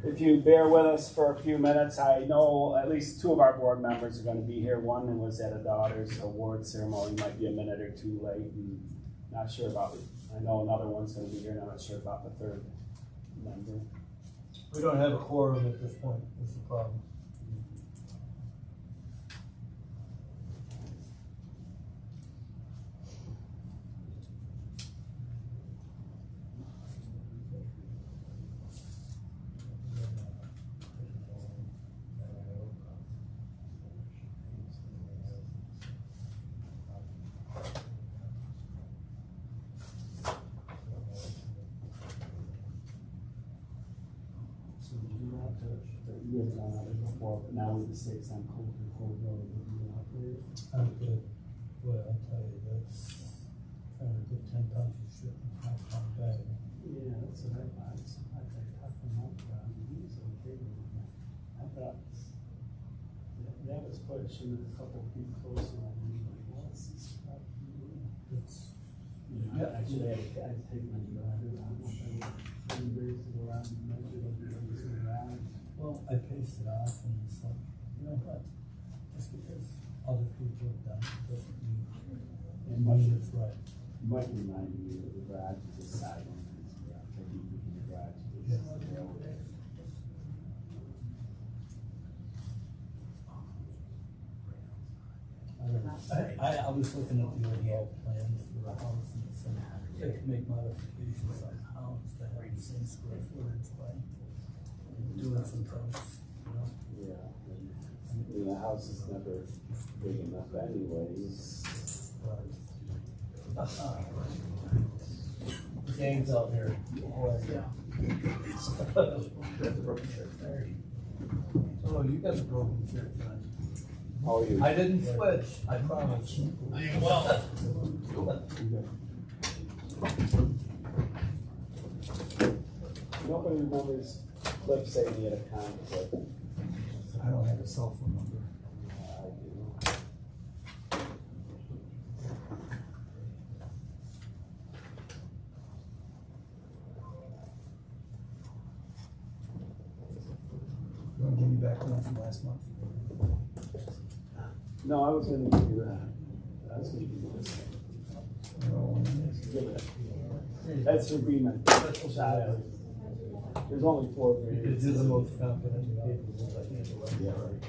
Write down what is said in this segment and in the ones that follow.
If you bear with us for a few minutes, I know at least two of our board members are gonna be here. One was at a daughter's award ceremony, might be a minute or two late, and not sure about, I know another one's gonna be here, and I'm not sure about the third member. We don't have a quorum at this point, is the problem. So did you have to, you had gone out there before, but now with the 6 on cold road, would you operate? I'm good. Well, I'll tell you, that's trying to get 10 pounds of shit in a 5-pound bag. Yeah, that's what I thought. So I talked him up, he was okay with that. I thought that was pushing it a couple feet closer on me, like, what's this stuff? It's, Actually, I take my driver, I don't know if I would raise it around and measure it, raise it around. well, I paced it off and it's like, you know what? Just because other people have done it doesn't mean it's right. You might remind me that the garage is a side entrance, I think the garage is. Yes. I was looking at the overall plans for the house and it said, they could make modifications on the house to have the same square footage by doing some things, you know? Yeah, and the house is never big enough anyways. The gang's out here. Oh, you got a broken shirt tonight. How are you? I didn't switch, I promise. Nobody remembers Cliff saying he had a conflict. I don't have a cell phone number. I do. You wanna give me back one from last month? No, I was gonna give you that. I was gonna give you this. Give it. That's your agreement. Child. There's only 4 Because you're the most confident and capable, I think. Yeah, right.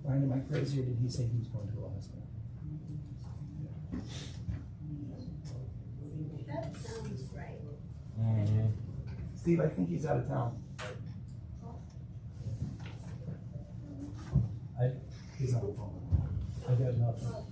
Ryan, am I crazy or did he say he was going to Alaska? That sounds right. Steve, I think he's out of town. He's on the phone. I got nothing.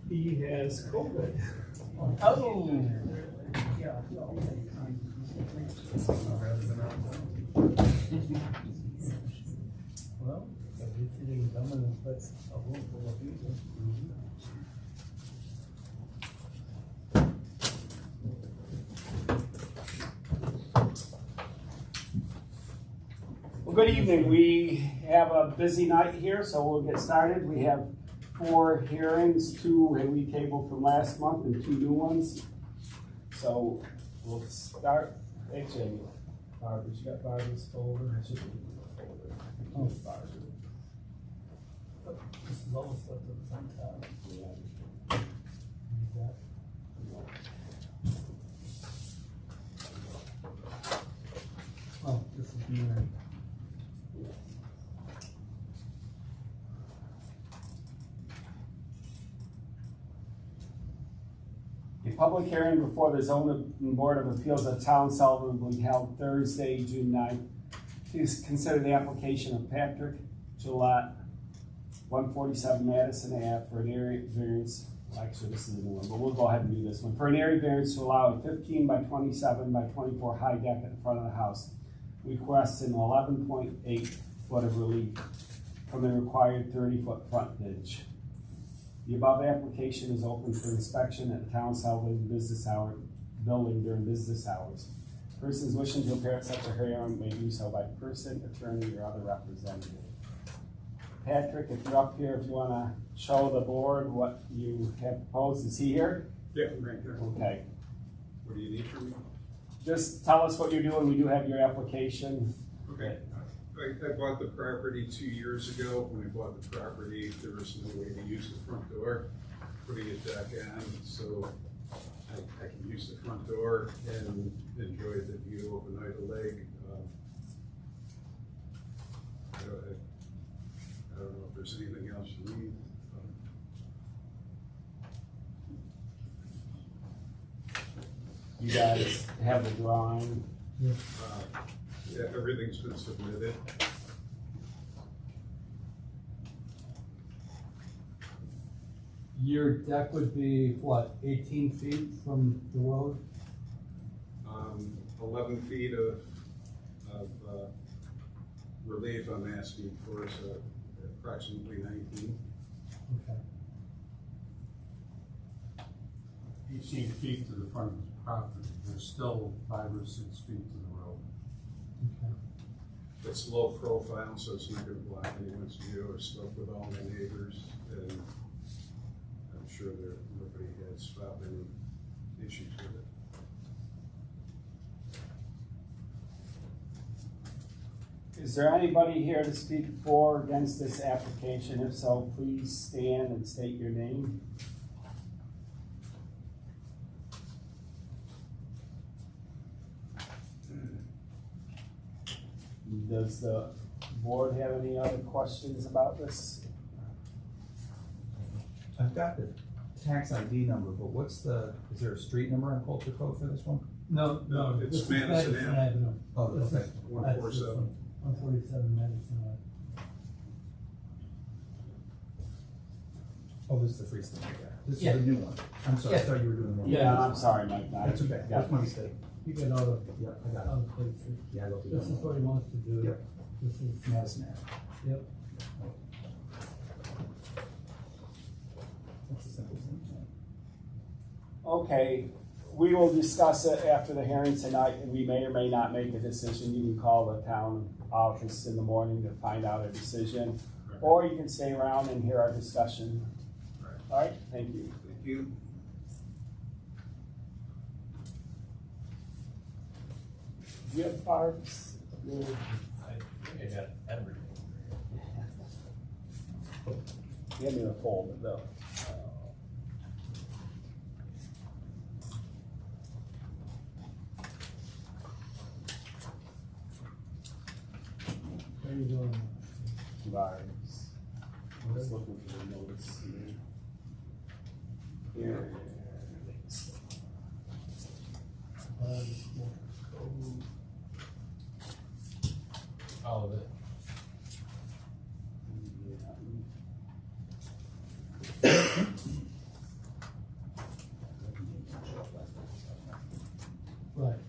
He has COVID. Oh. Well, if you're feeling dumber than such a room full of people. good evening. We have a busy night here, so we'll get started. We have 4 hearings, 2 that we tabled from last month and 2 new ones. So we'll start. Actually, Barbara, you got Barbara's folder? I should give you the folder. Oh, Barbara. This is all the stuff that's on top. Yeah. Read that. Oh, this is mine. A public hearing before the zoning board of appeals of Town Sullivan will be held Thursday, June 9th. To consider the application of Patrick Gillette, 147 Madison Ave for an area variance. Actually, this is a new one, but we'll go ahead and do this one. For an area variance to allow a 15 by 27 by 24 high deck at the front of the house. Requests an 11.8 foot of relief from the required 30-foot frontage. The above application is open for inspection at the Town Sullivan building during business hours. Persons wishing to appear at such a hearing may do so by person, attorney, or other representative. Patrick, if you're up here, if you want to show the board what you have proposed, is he here? Yeah, right there. Okay. What do you need from me? Just tell us what you're doing. We do have your application. Okay. I bought the property 2 years ago. When I bought the property, there was no way to use the front door, putting a deck on, so I can use the front door and enjoy the view of Oneida Lake. I don't know if there's anything else you need. You guys have the drawing. Yeah, everything's been submitted. Your deck would be, what, 18 feet from the road? 11 feet of relief I'm asking for, so approximately 19. Okay. 18 feet to the front of the property, there's still 5 or 6 feet to the road. Okay. It's low profile, so it's not gonna block anyone's view. I spoke with all my neighbors, and I'm sure nobody has found any issues with it. Is there anybody here to speak for or against this application? If so, please stand and state your name. Does the board have any other questions about this? I've got the tax ID number, but is there a street number on Culture Code for this one? No, No, it's this is Madison Ave. Avenue. Oh, This okay. is- 147. 147 Madison Ave. Oh, this is the freestanding guy. This is Yeah. the new one. I'm sorry, I Yeah. thought you were doing the one. Yeah, I'm sorry, Mike. That's okay. That's my mistake. You got all the, Yeah, I got all it. the places. Yeah, I looked at This is that. what he wants to do. Yep. This is, Madison Ave. yep. That's a simple thing. Okay, we will discuss it after the hearing tonight, and we may or may not make a decision. You can call the town office in the morning to find out a decision, or you can stay around and hear our discussion. Right. All right, thank you. Thank you. Do you have Barb's? I think I got everything. Give me the folder though. There you go. Barb's. I'm just looking for the notice here. Here. All of it. Right.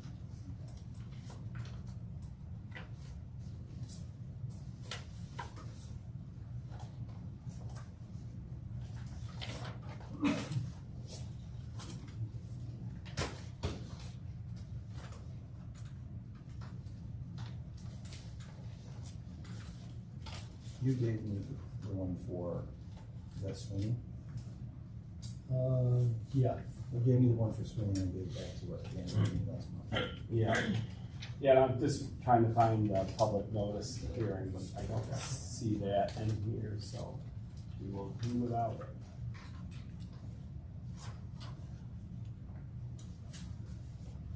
You gave me the one for, is that Sweeney? Yeah. You gave me the one for Sweeney and I gave it back to us again last month. Yeah. Yeah, I'm just trying to find the public notice hearing, but I don't see that in here, so we will do without it.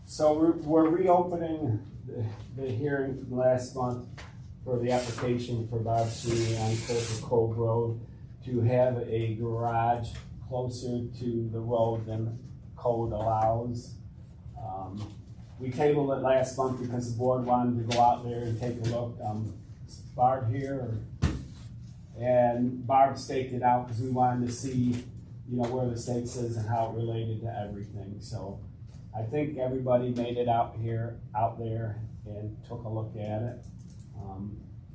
So we're reopening the hearing from last month for the application for Bob Sweeney on Coulter Cove Road to have a garage closer to the road than code allows. We tabled it last month because the board wanted to go out there and take a look. Is Barb here? And Barb staked it out because we wanted to see, where the stakes is and how it related to everything. So I think everybody made it out there and took a look at it.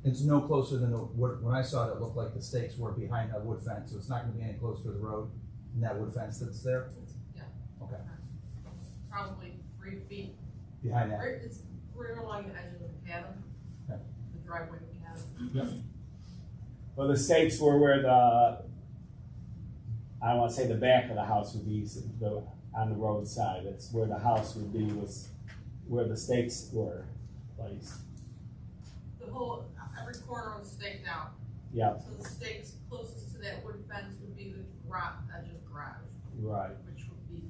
It's no closer than when I saw it, it looked like the stakes were behind that wood fence, so it's not gonna be any closer to the road than that wood fence that's there? Yeah. Okay, Probably 3 feet. behind that. It's right along the edge of the cabin, Okay. the driveway of the cabin. Well, the stakes were where I don't want to say the back of the house would be on the road side. It's where the house would be, was where the stakes were placed. Every corner was staked out. Yeah, So the stakes closest to that wood fence would be the edge of the garage, right. which would be,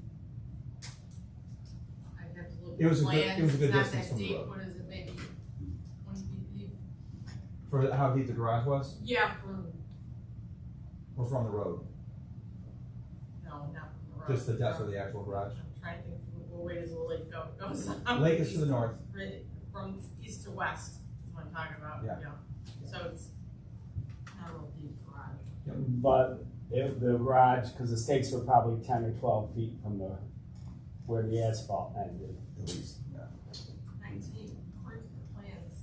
I'd have to look It was at a the good- plans. it was a good It's not distance that from the deep. road. What is it, maybe 20 feet deep? For how deep the garage was, Yeah, from, or from the road? no, not from the road. Just the depth of the actual garage? I'm trying to think, what way does the lake goes on? Lake is to the north. From east to west, is what I'm talking about, Yeah. So it's not a real deep garage. But the garage, because the stakes were probably 10 or 12 feet from where the asphalt ended, at least. 19, according to the plans.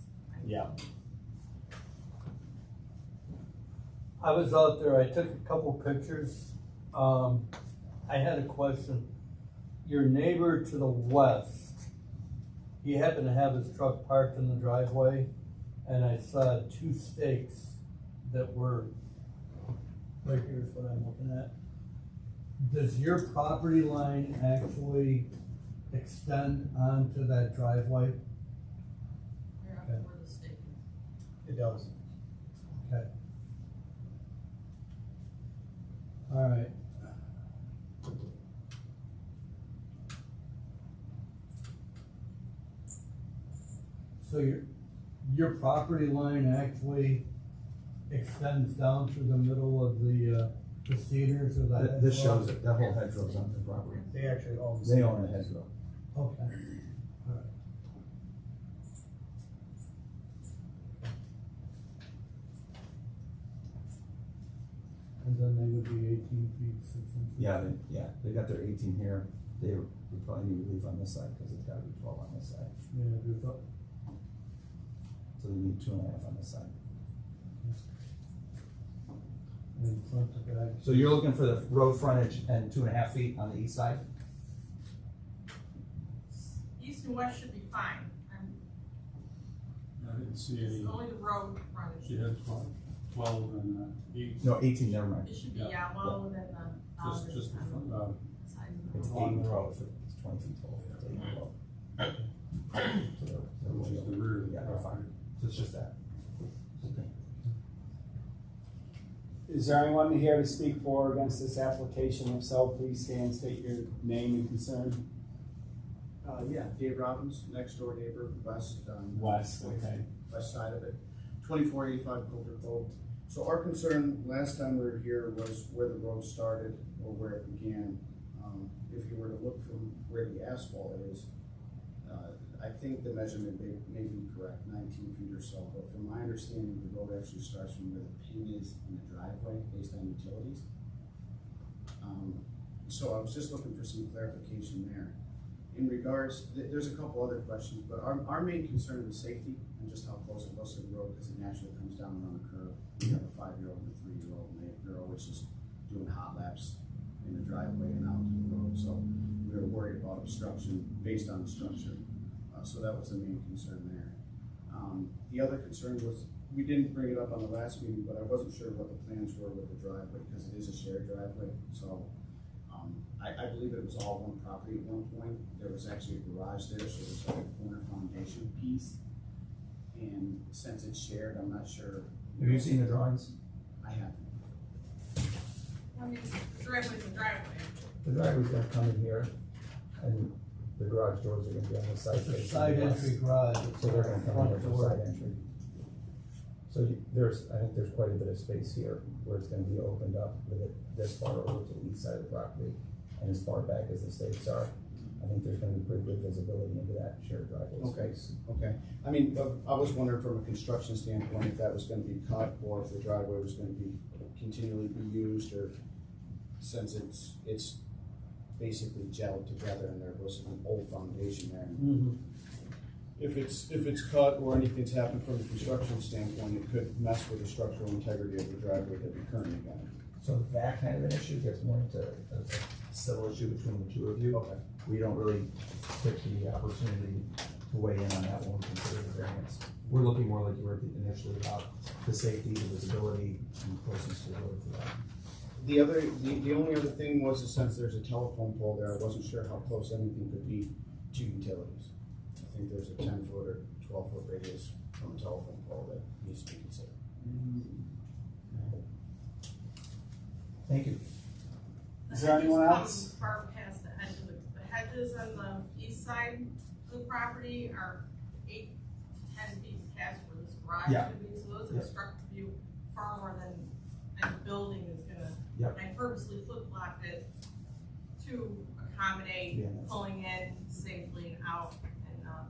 Yeah. I was out there, I took a couple pictures. I had a question. Your neighbor to the west, he happened to have his truck parked in the driveway, and I saw 2 stakes that were, right here's what I'm looking at. Does your property line actually extend onto that driveway? Here, Okay. where the stake is. It does. Okay. All right. So your property line actually extends down through the middle of the cedars or the. This shows it, that whole hedgehow's on the property. They actually own. They own the hedgerow. Okay. All right. And then they would be 18 feet, 6 inches. Yeah, they got their 18 here, they would probably need relief on this side, because it's gotta be 12 on this side, Yeah, there's a, so they need 2.5 on this side. in front of that. So you're looking for the road frontage and 2.5 feet on the east side? East and west should be fine, I didn't see it's any, only the road frontage. she had 12 and 8, No, 18, never mind. It should be, Yeah. yeah, well within the. just the front, size It's of 8 the and road. 12, it's 20 feet tall, it's 8 and 12. So they're which way is over. the rear of the Yeah, they're property. fine, so it's just that. Is there anyone here to speak for or against this application? If so, please stand, state your name and concern. Yeah, Dave Robbins, next door neighbor, west, West, okay. west side of it, 2485 Coulter Cove. So our concern last time we were here was where the road started or where it began. If you were to look from where the asphalt is, I think the measurement may be correct, 19 feet or so, but from my understanding, the road actually starts from where the pin is in the driveway based on utilities. So I was just looking for some clarification there. In regards, there's a couple other questions, but our main concern is safety and just how close it was to the road, because it naturally comes down around the curve. We have a 5-year-old and a 3-year-old, and the girl was just doing hot laps in the driveway and out to the road, so we were worried about obstruction based on the structure. So that was the main concern there. The other concern was we didn't bring it up on the last meeting, but I wasn't sure what the plans were with the driveway, because it is a shared driveway, so. I believe it was all one property at one point. There was actually a garage there, so there's like a corner foundation piece. And since it's shared, I'm not sure. Have you seen the drawings? I haven't. I mean, the driveway's a driveway. The driveway's gonna come in here, and the garage doors are gonna be on the side. It's a facing side the west. entry garage, So they're gonna come in front with a door. side entry. So I think there's quite a bit of space here where it's gonna be opened up with it this far over to the east side of the property and as far back as the stakes are. I think there's gonna be pretty good visibility into that shared driveway Okay. space. Okay. I mean, I was wondering from a construction standpoint if that was gonna be cut or if the driveway was gonna be continually be used, or since it's basically gelled together and there was an old foundation there. Mhm. If it's cut or anything's happened from a construction standpoint, it could mess with the structural integrity of the driveway that we currently got. So that kind of an issue gets more into a civil issue between the two of you. Okay. We don't really take the opportunity to weigh in on that when we consider the variance. We're looking more like you were initially about the safety, the visibility, and closeness to the road for that. The only other thing was that since there's a telephone pole there, I wasn't sure how close anything could be to utilities. I think there's a 10-foot or 12-foot radius from a telephone pole that needs to be considered. Thank you. Is there anyone The hedges else? come far past the edge of the hedges on the east side of the property are 8 to 10 feet past where this garage Yeah. could be, so those Yeah. obstruct the view far more than the building is gonna. Yeah. I purposely flip-flopped it to accommodate Yeah, that's- pulling in safely and out, and, I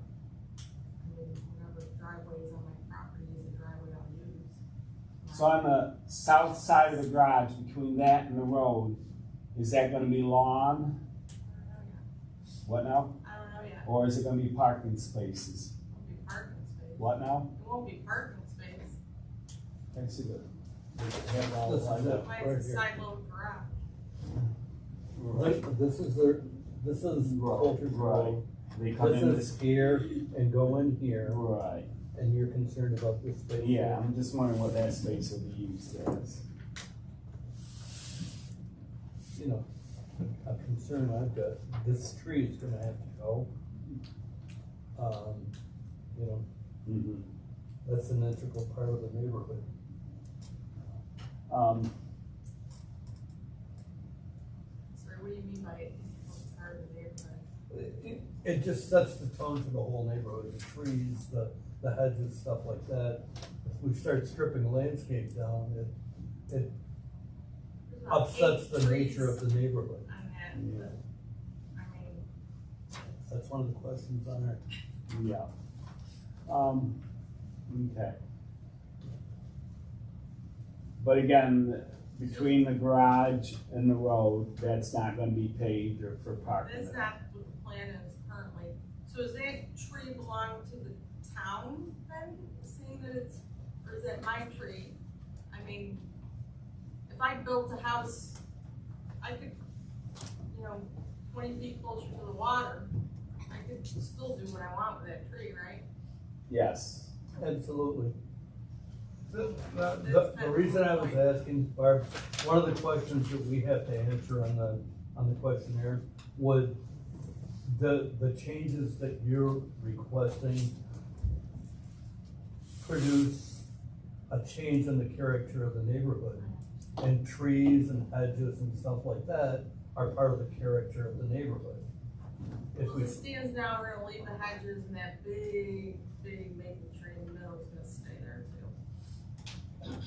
mean, whatever driveway is on my property is the driveway I'll use. So on the south side of the garage, between that and the road, is that gonna be lawn? I don't know yet. What now? I don't know yet. Or is it gonna be parking spaces? It won't be parking space. What now? It won't be parking space. I see the. Have all This is lined it. up. Why Right is it here. side load garage? This is Coulter's Road. They come This in is this. here and go in here, Right. and you're concerned about this space. Yeah, I'm just wondering what that space will be used as. You know, a concern I've got, this tree is gonna have to go. You know, Mm-hmm. that's an integral part of the neighborhood. Sorry, what do you mean by it? Part of the neighborhood? It just sets the tone for the whole neighborhood, the trees, the hedges, stuff like that. If we start stripping landscape down, it There's about upsets 8 the trees nature of the neighborhood. on that, but, I mean, That's one of the questions on our. Yeah. Okay. But again, between the garage and the road, that's not gonna be paved or for parking. that's not what the plan is currently. So does that tree belong to the town then, seeing that it's, or is that my tree? I mean, if I built a house, I could, 20 feet closer to the water, I could still do what I want with that tree, right? Yes. Absolutely. The reason I was asking, Barb, one of the questions that we have to answer on the questionnaire, would the changes that you're requesting produce a change in the character of the neighborhood? And trees and hedges and stuff like that are part of the character of the neighborhood. If Well, we, as it stands now, we're gonna leave the hedges and that big maple tree in the middle is gonna stay there too.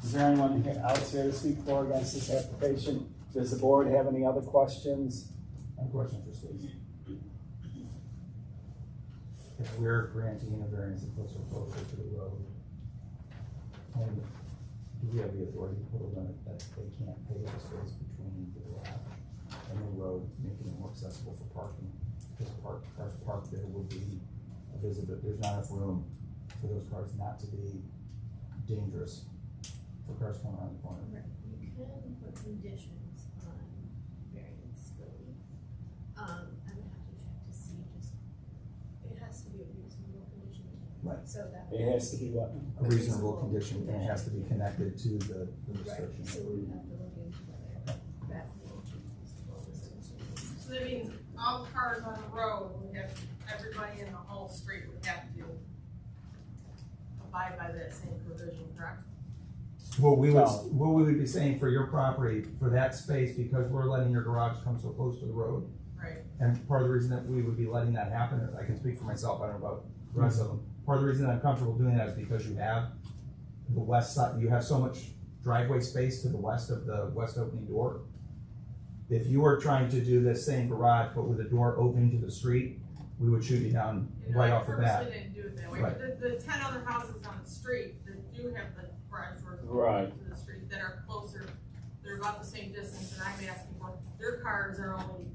Is there anyone else here to speak for or against this application? Does the board have any other questions? I have a question for Steve. If we're granting a variance that puts it closer to the road, and do we have the authority to put a limit that they can't pave the space between the garage and the road, making it more accessible for parking? Because cars parked there would be a visible, there's not enough room for those cars not to be dangerous for cars coming around the corner. Right, you can put conditions on variance really. I would have to check to see just, it has to be a reasonable So that. It has to be what? A reasonable condition, and it has to be connected to the Right, restriction. so we have to look into whether that. So that means all cars on the road would have, everybody in the whole street would have to abide by that same provision, correct? What we would, No. what we would be saying for your property, for that space, because we're letting your garage come so close to the road, Right. and part of the reason that we would be letting that happen, I can speak for myself, I don't know about the rest of them. Part of the reason that I'm comfortable doing that is because you have the west side, you have so much driveway space to the west of the west opening door. If you were trying to do this same garage, but with a door open to the street, we would shoot you down You know, right I off the bat. purposely didn't do it that way, Right. but the 10 other houses on the street that do have the garage doors Right. open to the street that are closer, they're about the same distance, and I'm asking for, their cars are only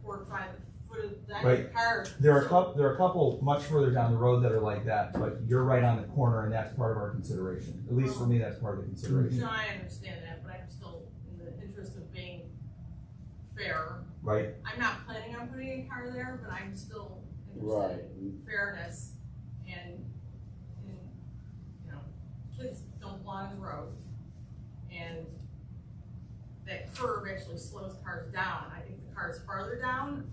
4 or 5 foot of that Right. car. There are so- there are a couple much further down the road that are like that, but you're right on the corner, and that's part of our consideration. At least for me, that's part of the consideration, No, I understand that, but I'm still, in the interest of being fair, right? I'm not planning on putting a car there, but I'm still Right. interested in fairness and, you know, kids don't belong on the road. And that curve actually slows cars down. I think the cars farther down,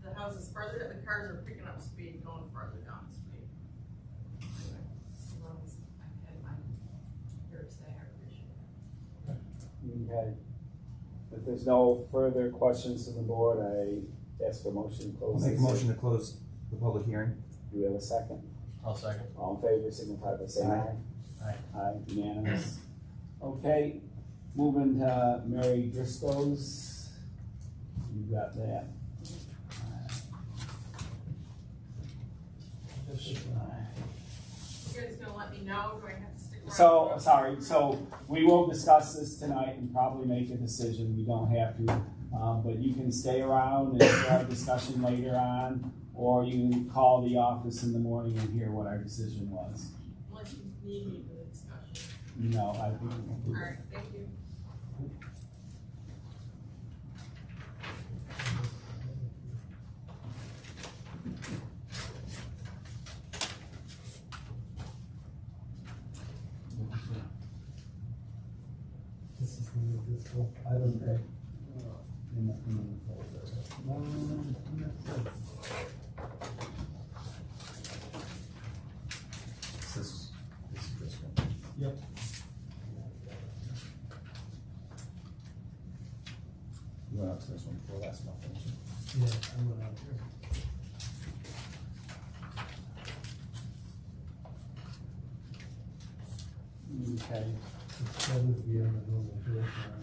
the houses farther down, the cars are picking up speed going farther down the street. Anyway, as long as I've had my fair say, I appreciate it. Okay. If there's no further questions from the board, I ask for motion to I'll close. make a this. motion to close the public hearing. Do we have a second? I'll second. All in favor, signify by saying aye. Aye. Aye, unanimous. Okay, moving to Mary Driscoll's. You got that. You guys gonna let me know, do I have to stick around? So, sorry, so we will discuss this tonight and probably make a decision, we don't have to. But you can stay around and have a discussion later on, or you can call the office in the morning and hear what our decision was. Unless you need me for the discussion. No, I think we can do Alright, thank you. This is gonna be difficult. I don't know. This is Driscoll. Yep. You went up to this one before last month, didn't you? Yeah, I went out there. Okay. It's probably be on the normal hill farm.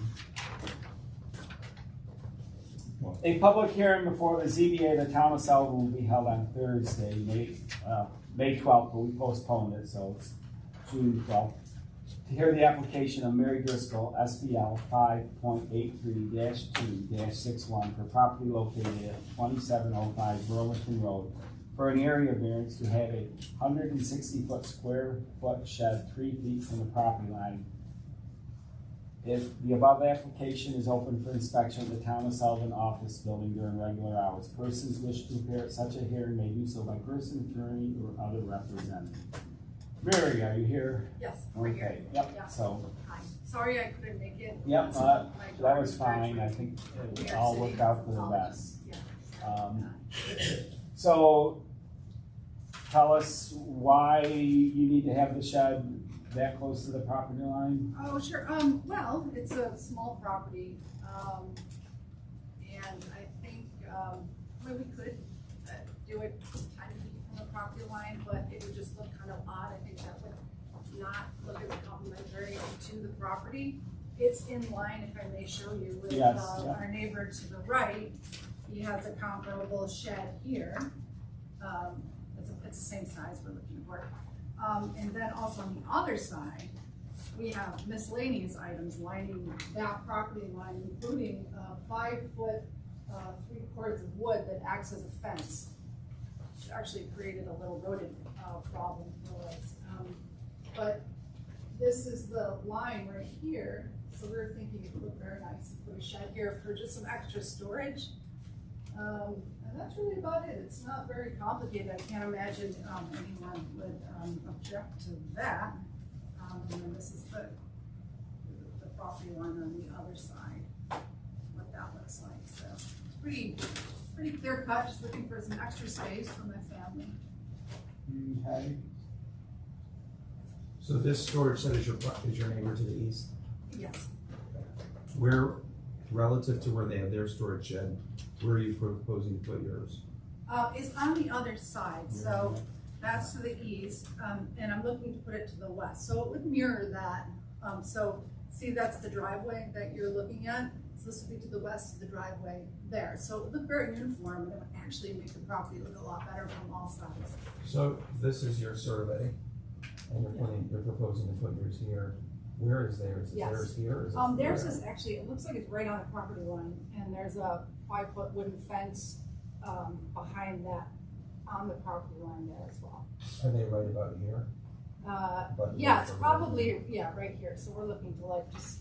A public hearing before the ZBA of the town of Sullivan will be held on Thursday, May 12th, but we postponed it, so it's June 12th. To hear the application of Mary Driscoll, SBL 5.83-2-61 for property located at 2705 Burlington Road for an area variance to have a 160 square foot shed 3 feet from the property line. If the above application is open for inspection at the Town of Sullivan office building during regular hours, persons wish to appear at such a hearing may do so by person, attorney, or other representative. Mary, are you here? Yes, we're here. Okay, yep, Yeah. so, Hi. Sorry I couldn't make it. yep, My that was daughter's fine, I graduating think from it New all York worked City out for the College. best. Yeah. So, tell us why you need to have the shed that close to the property line? Oh, sure. Well, it's a small property, and I think, well, we could do it 10 feet from the property line, but it would just look kind of odd. I think that would not look as complimentary to the property. It's in line, if I may show you, with Yes, yeah. our neighbor to the right. He has a comparable shed here. It's the same size we're looking for. And then also on the other side, we have miscellaneous items lining that property line, including 5 foot, 3 cords of wood that acts as a fence. It actually created a little rodent problem for us. But this is the line right here, so we were thinking it would look very nice to put a shed here for just some extra storage. And And that's really about it. It's not very complicated. I can't imagine, anyone would, object to that. And then this is the property line on the other side, what that looks like. So it's pretty clear cut, just looking for some extra space for my family. Okay. So this storage shed is your neighbor to the east? Yes. Where, relative to where they have their storage shed, where are you proposing to put yours? It's on the other side, so that's to the east, and I'm looking to put it to the west, so it would mirror that. So, see, that's the driveway that you're looking at, so this would be to the west of the driveway there. So it would look very uniform, and it would actually make the property look a lot better from all sides. So this is your survey, and you're proposing to put yours here. Where is theirs? Is Yes. theirs here? Or is it Theirs there? is actually, it looks like it's right on the property line, and there's a 5-foot wooden fence, behind that, on the property line there as well. Are they right about here? But Yeah, it's over probably, yeah, right here, so we're looking to like just,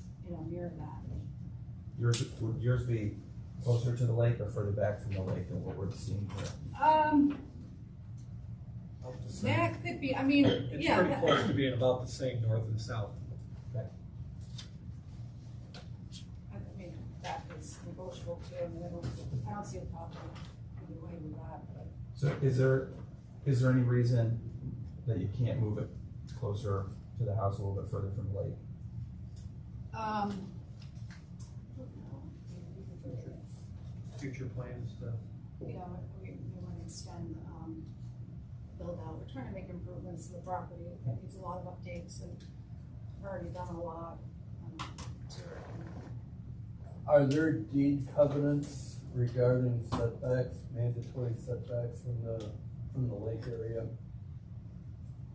mirror that. Would yours be closer to the lake or further back from the lake than what we're seeing here? That could be, I mean, It's yeah. pretty close to being about the same north and south. I mean, that is negotiable too, I mean, I don't see a problem either way with that, but. So is there any reason that you can't move it closer to the house, a little bit further from the lake? Future plans to. We want to extend, build out, we're trying to make improvements to the property, it needs a lot of updates, and we've already done a lot, to it. Are there deed covenants regarding setbacks, mandatory setbacks from the lake area?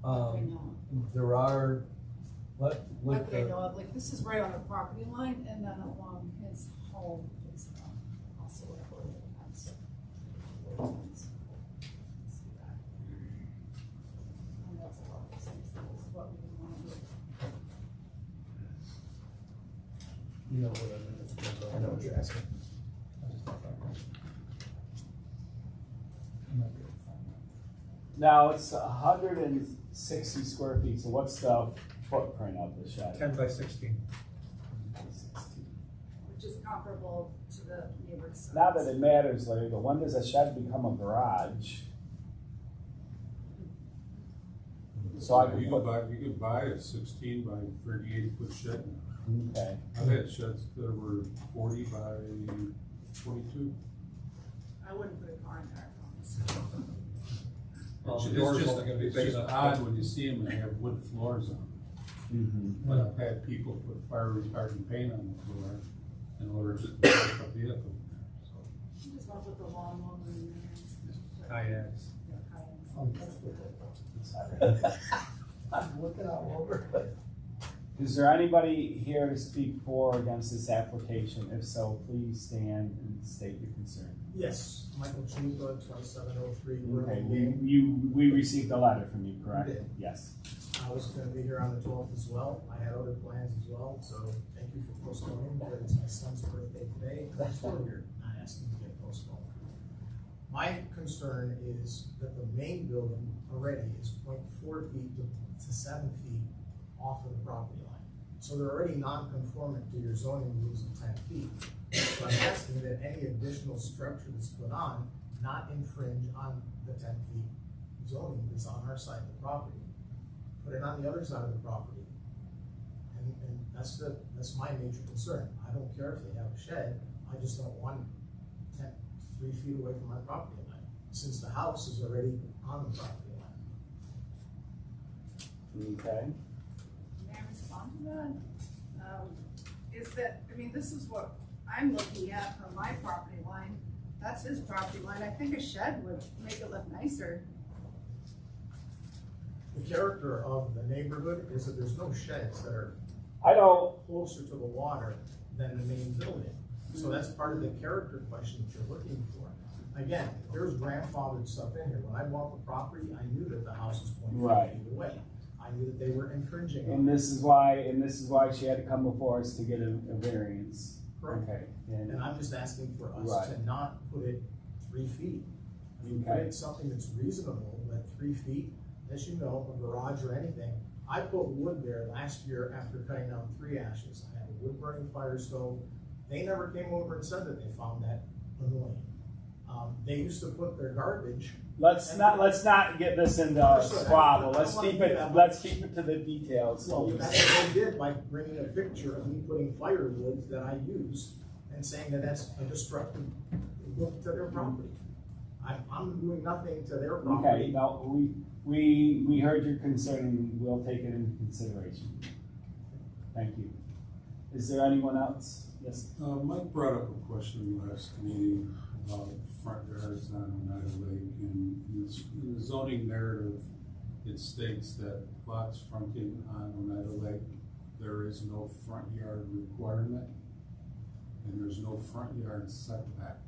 I know. There are, What they know of, like, this is right on the property line, and then along his home is, also a quarter of the fence. See that? And that's a lot of things, this is what we want to do. you know what I mean? I know what you're asking. I just don't find it. I might be able to find that. Now, it's 160 square feet, so what's the footprint of the shed? 10 by 16. 16. Which is comparable to the neighbor's size. Not that it matters, Larry, but when does a shed become a garage? So I You could could buy a 16 by 38 foot shed now. okay. I've had sheds that were 40 by 22. I wouldn't put a car in there, I promise. Well, the It's door's just- only gonna be it's big just enough. odd when you see them and they have wood floors on them. Mm-hmm. But I've had people put fire retardant paint on the floor in order to protect the vehicle. So, You just want to put the lawnmower in there. Kayaks. Yeah, kayaks. I'm looking all over. Is there anybody here to speak for or against this application? If so, please stand and state your concern. Yes, Michael Chuba, 2703 Okay, River Lane. we received a letter from you, correct? We did. Yes. I was gonna be here on the 12th as well. I had other plans as well, so thank you for postponing, but it's my son's birthday today. I'm still here, not asking to get postponed. My concern is that the main building already is 0.4 feet to 7 feet off of the property line. So they're already non-conforming to your zoning rules of 10 feet. So I'm asking that any additional structure that's put on not infringe on the 10 feet zoning that's on our side of the property. Put it on the other side of the property. And that's my major concern. I don't care if they have a shed, I just don't want 3 feet away from my property line, since the house is already on the property line. Okay. May I respond to that? Is that, I mean, this is what I'm looking at from my property line. That's his property line. I think a shed would make it look nicer. The character of the neighborhood is that there's no sheds that are I don't, closer to the water than the main building. So that's part of the character question that you're looking for. Again, there's grandfathered stuff in here. When I bought the property, I knew that the house was 0.5 Right. feet away. I knew that they were infringing on and it. this is why she had to come before us to get a variance. Correct. Okay. And I'm just asking for us Right. to not put it 3 feet. I mean, Okay. it's something that's reasonable, but 3 feet, as you know, a garage or anything. I put wood there last year after cutting down 3 ashes. I had a wood burning fire stove. They never came over and said that they found that annoying. They used to put their garbage. Let's not get this into a squabble. Let's keep it to the details. Well, that's what they did by bringing a picture of me putting firewood that I use and saying that that's a destructive look to their property. I'm doing nothing to their property. Okay, no, we heard your concern and we'll take it into consideration. Thank you. Is there anyone else? Yes. Mike brought up a question last meeting about front yards on Oneida Lake, and in the zoning narrative, it states that lots fronting on Oneida Lake, there is no front yard requirement, and there's no front yard setback.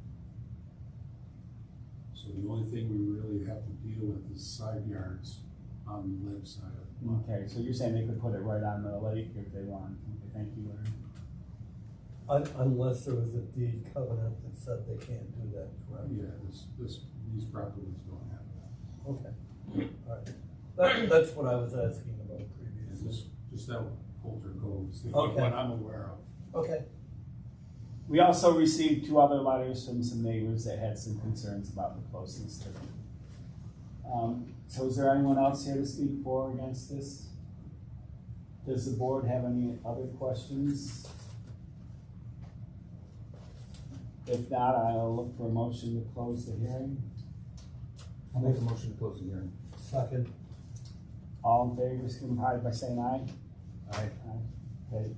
So the only thing we really have to deal with is side yards on the lake side of the lot. Okay, so you're saying they could put it right on the lake if they want. Okay, thank you, Larry. Unless there was a deed covenant that said they can't do that, correct? Yeah, these properties don't have that. Okay, all right. That's what I was asking about previously. Just that Coulter Cove is the Okay. only one I'm aware of. Okay. We also received 2 other letters from some neighbors that had some concerns about the closeness to them. So is there anyone else here to speak for or against this? Does the board have any other questions? If not, I'll look for a motion to close the hearing. I'll make a motion to close the hearing. Second. All in favor, signify by saying aye. Aye. Okay.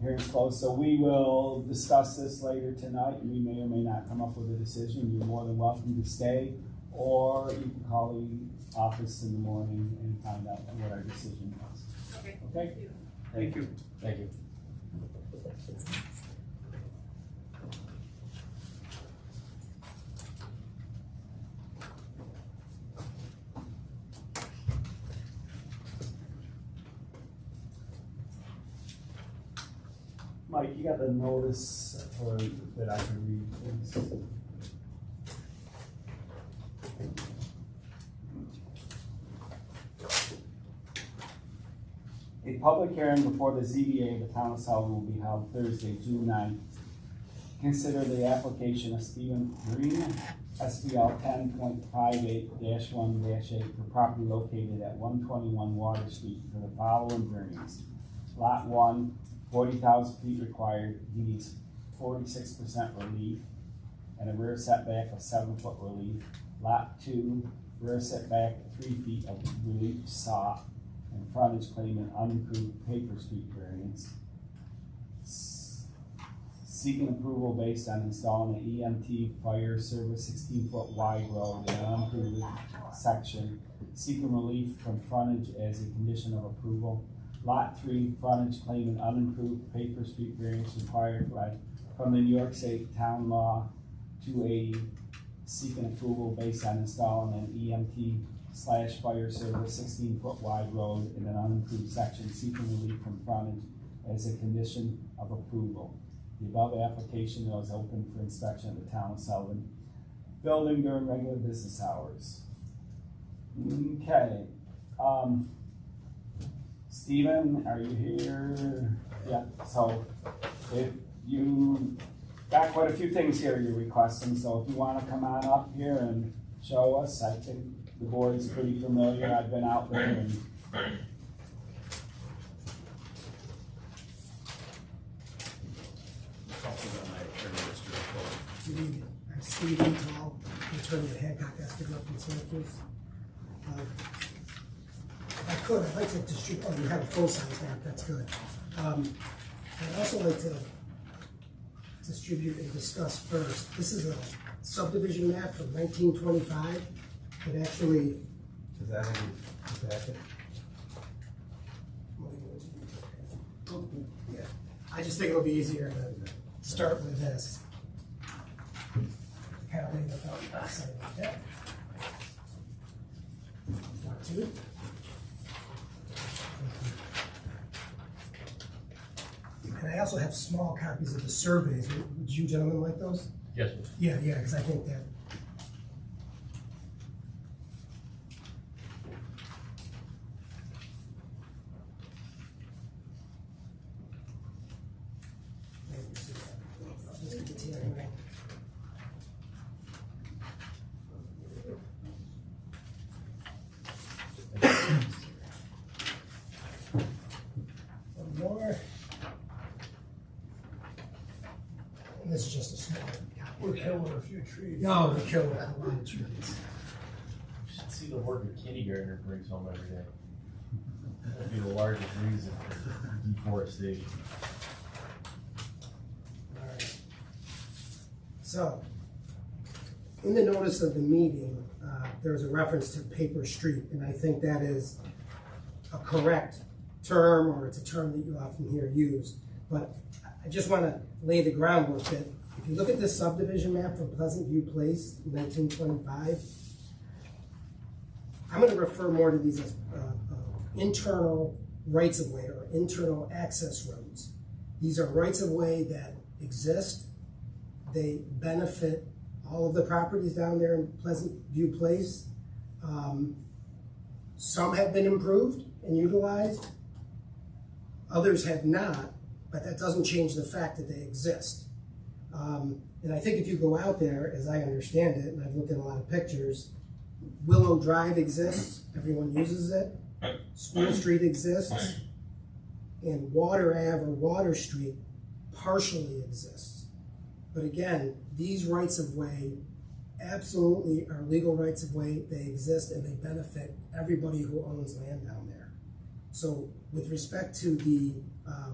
Hearing's closed, so we will discuss this later tonight. We may or may not come up with a decision. You're more than welcome to stay, or you can call the office in the morning and find out what our decision was. Okay. Okay? Thank you. Thank you. Mike, you got the notice for, that I can read, please? A public hearing before the ZBA of the town of Sullivan will be held Thursday, June 9th. Consider the application of Stephen Green, SBL 10.58-1-8 for property located at 121 Water Street for the following variants. Lot 1, 40,000 feet required, he needs 46% relief, and a rear setback of 7-foot relief. Lot 2, rear setback 3 feet of relief sought, and frontage claiming unimproved Paper Street variance. Seeking approval based on installing an EMT fire service 16-foot wide road in an unimproved section. Seeking relief from frontage as a condition of approval. Lot 3, frontage claiming unimproved Paper Street variance required from the New York State Town Law 280. Seeking approval based on installing an EMT/fire service 16-foot wide road in an unimproved section. Seeking relief from frontage as a condition of approval. The above application was open for inspection at the town of Sullivan building during regular business hours. Okay. Stephen, are you here? Yeah, so if you got quite a few things here you're requesting, so if you want to come on up here and show us, I think the board is pretty familiar. I've been out there and Good evening. I'm Stephen Tall, attorney at Hancock Estegroup in Syracuse. If I could, I'd like to distribute, oh, you have a full-size map, that's good. I'd also like to distribute and discuss first. This is a subdivision map from 1925. It actually... Is that in the packet? Yeah, I just think it'll be easier to start with this. Kind of lay the outside like that. Lot 2. And I also have small copies of the surveys. Would you gentlemen like those? Yes. Yeah, because I think that few trees. No, we killed a lot of trees. You should see the work a kindergartner brings home every day. That'd be the largest reason for deforestation. Alright. So, in the notice of the meeting, there was a reference to paper street, and I think that is a correct term, or it's a term that you often hear used. But I just want to lay the groundwork that if you look at this subdivision map from Pleasant View Place in 1925, I'm going to refer more to these as internal rights-of-way or internal access roads. These are rights-of-way that exist. They benefit all of the properties down there in Pleasant View Place. Some have been improved and utilized. Others have not, but that doesn't change the fact that they exist. And I think if you go out there, as I understand it, and I've looked at a lot of pictures, Willow Drive exists, everyone uses it. School Street exists, and Water Ave or Water Street partially exists. But again, these rights of way absolutely are legal rights of way. They exist and they benefit everybody who owns land down there. So with respect to the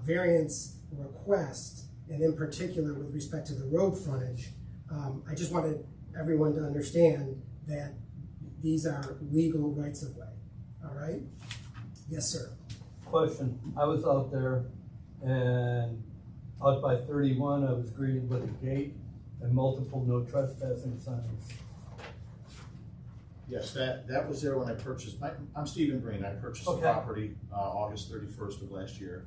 variance request, and in particular with respect to the road frontage, I just wanted everyone to understand that these are legal rights of way. All right? Yes, sir. Question, I was out there and out by 31, I was greeted with a gate and multiple no trespassing signs. Yes, that was there when I purchased, I'm Stephen Green, I purchased the property August 31st of last year.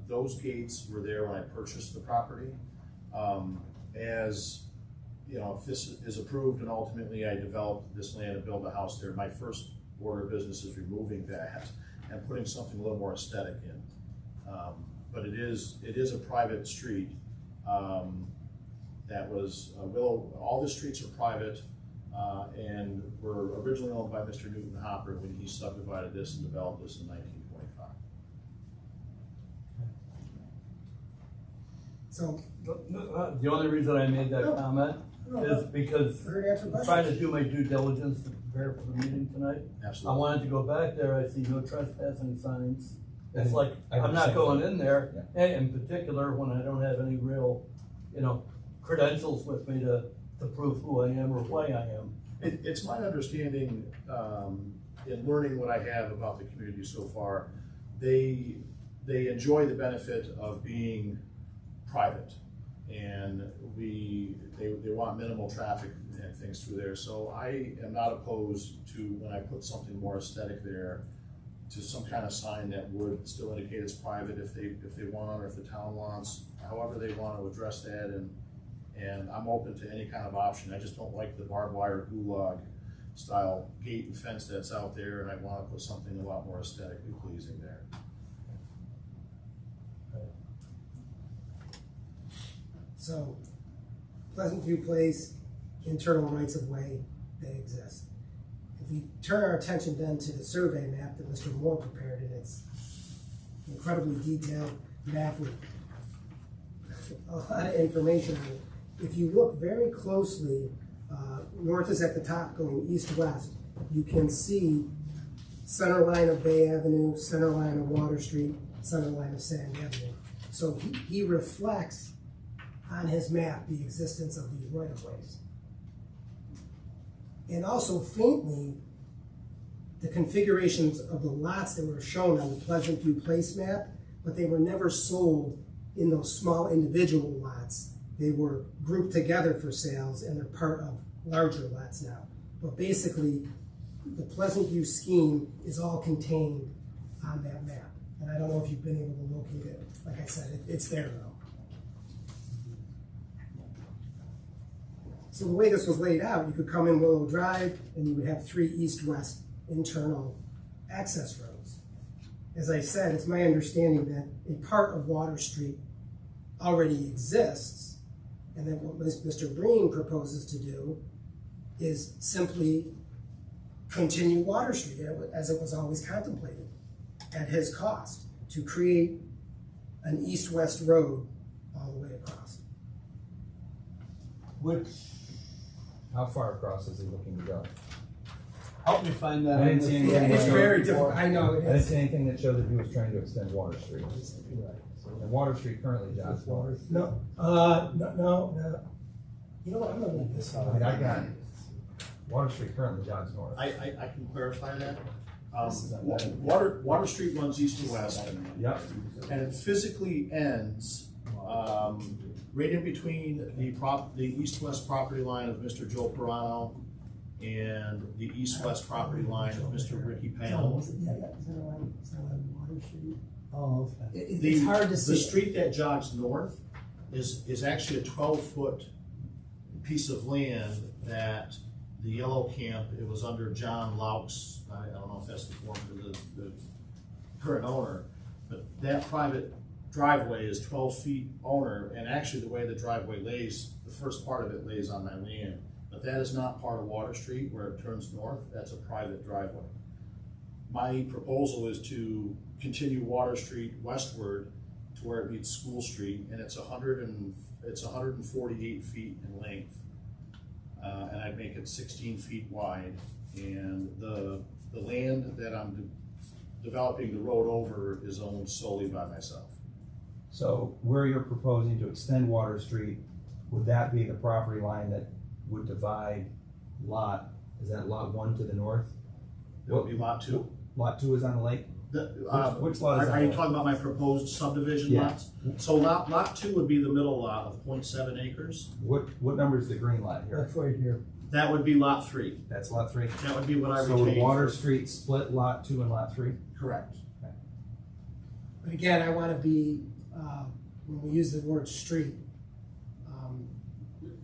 Those gates were there when I purchased the property. As you know, if this is approved and ultimately I develop this land and build a house there, my first order of business is removing that and putting something a little more aesthetic in. But it is a private street. That was Willow. All the streets are private and were originally owned by Mr. Newton Hopper when he subdivided this and developed this in 1925. So the only reason I made that comment is because I'm trying to do my due diligence to prepare for the meeting tonight. Absolutely. I wanted to go back there, I see no trespassing signs. It's like, I'm not going in there, and in particular, when I don't have any real, credentials with me to prove who I am or why I am. It's my understanding, in learning what I have about the community so far, they enjoy the benefit of being private, and they want minimal traffic and things through there. So I am not opposed to, when I put something more aesthetic there, to some kind of sign that would still indicate it's private if they want, or if the town wants, however they want to address that, and I'm open to any kind of option. I just don't like the barbed wire gulag style gate and fence that's out there, and I want to put something a lot more aesthetically pleasing there. So, Pleasant View Place, internal rights of way, they exist. If we turn our attention then to the survey map that Mr. Moore prepared, and it's incredibly detailed map with a lot of information on it. If you look very closely, north is at the top going east-west, you can see center line of Bay Avenue, center line of Water Street, center line of Sand Avenue. So he reflects on his map the existence of these right-of-ways. And also faintly, the configurations of the lots that were shown on the Pleasant View Place map, but they were never sold in those small individual lots. They were grouped together for sales, and they're part of larger lots now. But basically, the Pleasant View scheme is all contained on that map. And I don't know if you've been able to locate it. Like I said, it's there though. So the way this was laid out, you could come in Willow Drive and you would have 3 east-west internal access roads. As I said, it's my understanding that a part of Water Street already exists, and that what Mr. Breen proposes to do is simply continue Water Street as it was always contemplated at his cost, to create an east-west road all the way across. Which How far across is he looking to go? Help me find that. I didn't see anything. Yeah, it's that very showed- difficult, I know it I didn't is. see anything that showed that he was trying to extend Water Street. Right. And Water Street currently jogs north. No, no. You know what, I'm gonna leave this I one. mean, I got, Water Street currently jogs north. I can clarify that. Water Street runs east to west, Yep. and it physically ends, right in between the east-west property line of Mr. Joe Pirano and the east-west property line of Mr. Ricky Pale. Yeah, is that on Water Street? Oh, okay. It's hard to see. The street that jogs north is actually a 12-foot piece of land that the Yellow Camp, it was under John Laux, I don't know if that's the form for the current owner, but that private driveway is 12 feet owner, and actually the way the driveway lays, the first part of it lays on that land, but that is not part of Water Street where it turns north, that's a private driveway. My proposal is to continue Water Street westward to where it meets School Street, and it's 148 feet in length. And I'd make it 16 feet wide, and the land that I'm developing the road over is owned solely by myself. So where you're proposing to extend Water Street, would that be the property line that would divide is that lot 1 to the north? It would be lot 2. Lot 2 is on the lake? Which lot is Are on you the talking about my proposed subdivision Yeah. lots? So lot 2 would be the middle lot of 0.7 acres. What number is the green lot here? That's right here. That would be lot 3. That's lot 3? That would be what I So would retained. Water Street split lot 2 and lot 3? Correct. But again, I wanna be, when we use the word street,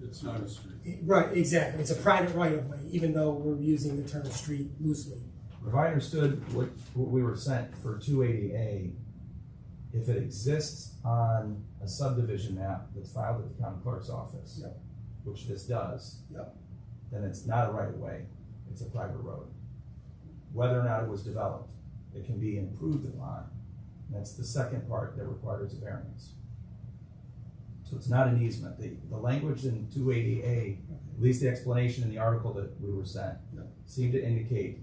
It's not a street. right, exactly, it's a private right of way, even though we're using the term street loosely. If I understood what we were sent for 280A, if it exists on a subdivision map that's filed at the county clerk's office, Yep. which this does, Yep. then it's not a right of way, it's a private road. Whether or not it was developed, it can be improved upon. That's the second part that requires a variance. So it's not an easement. The language in 280A, at least the explanation in the article that we were sent, Yep. seemed to indicate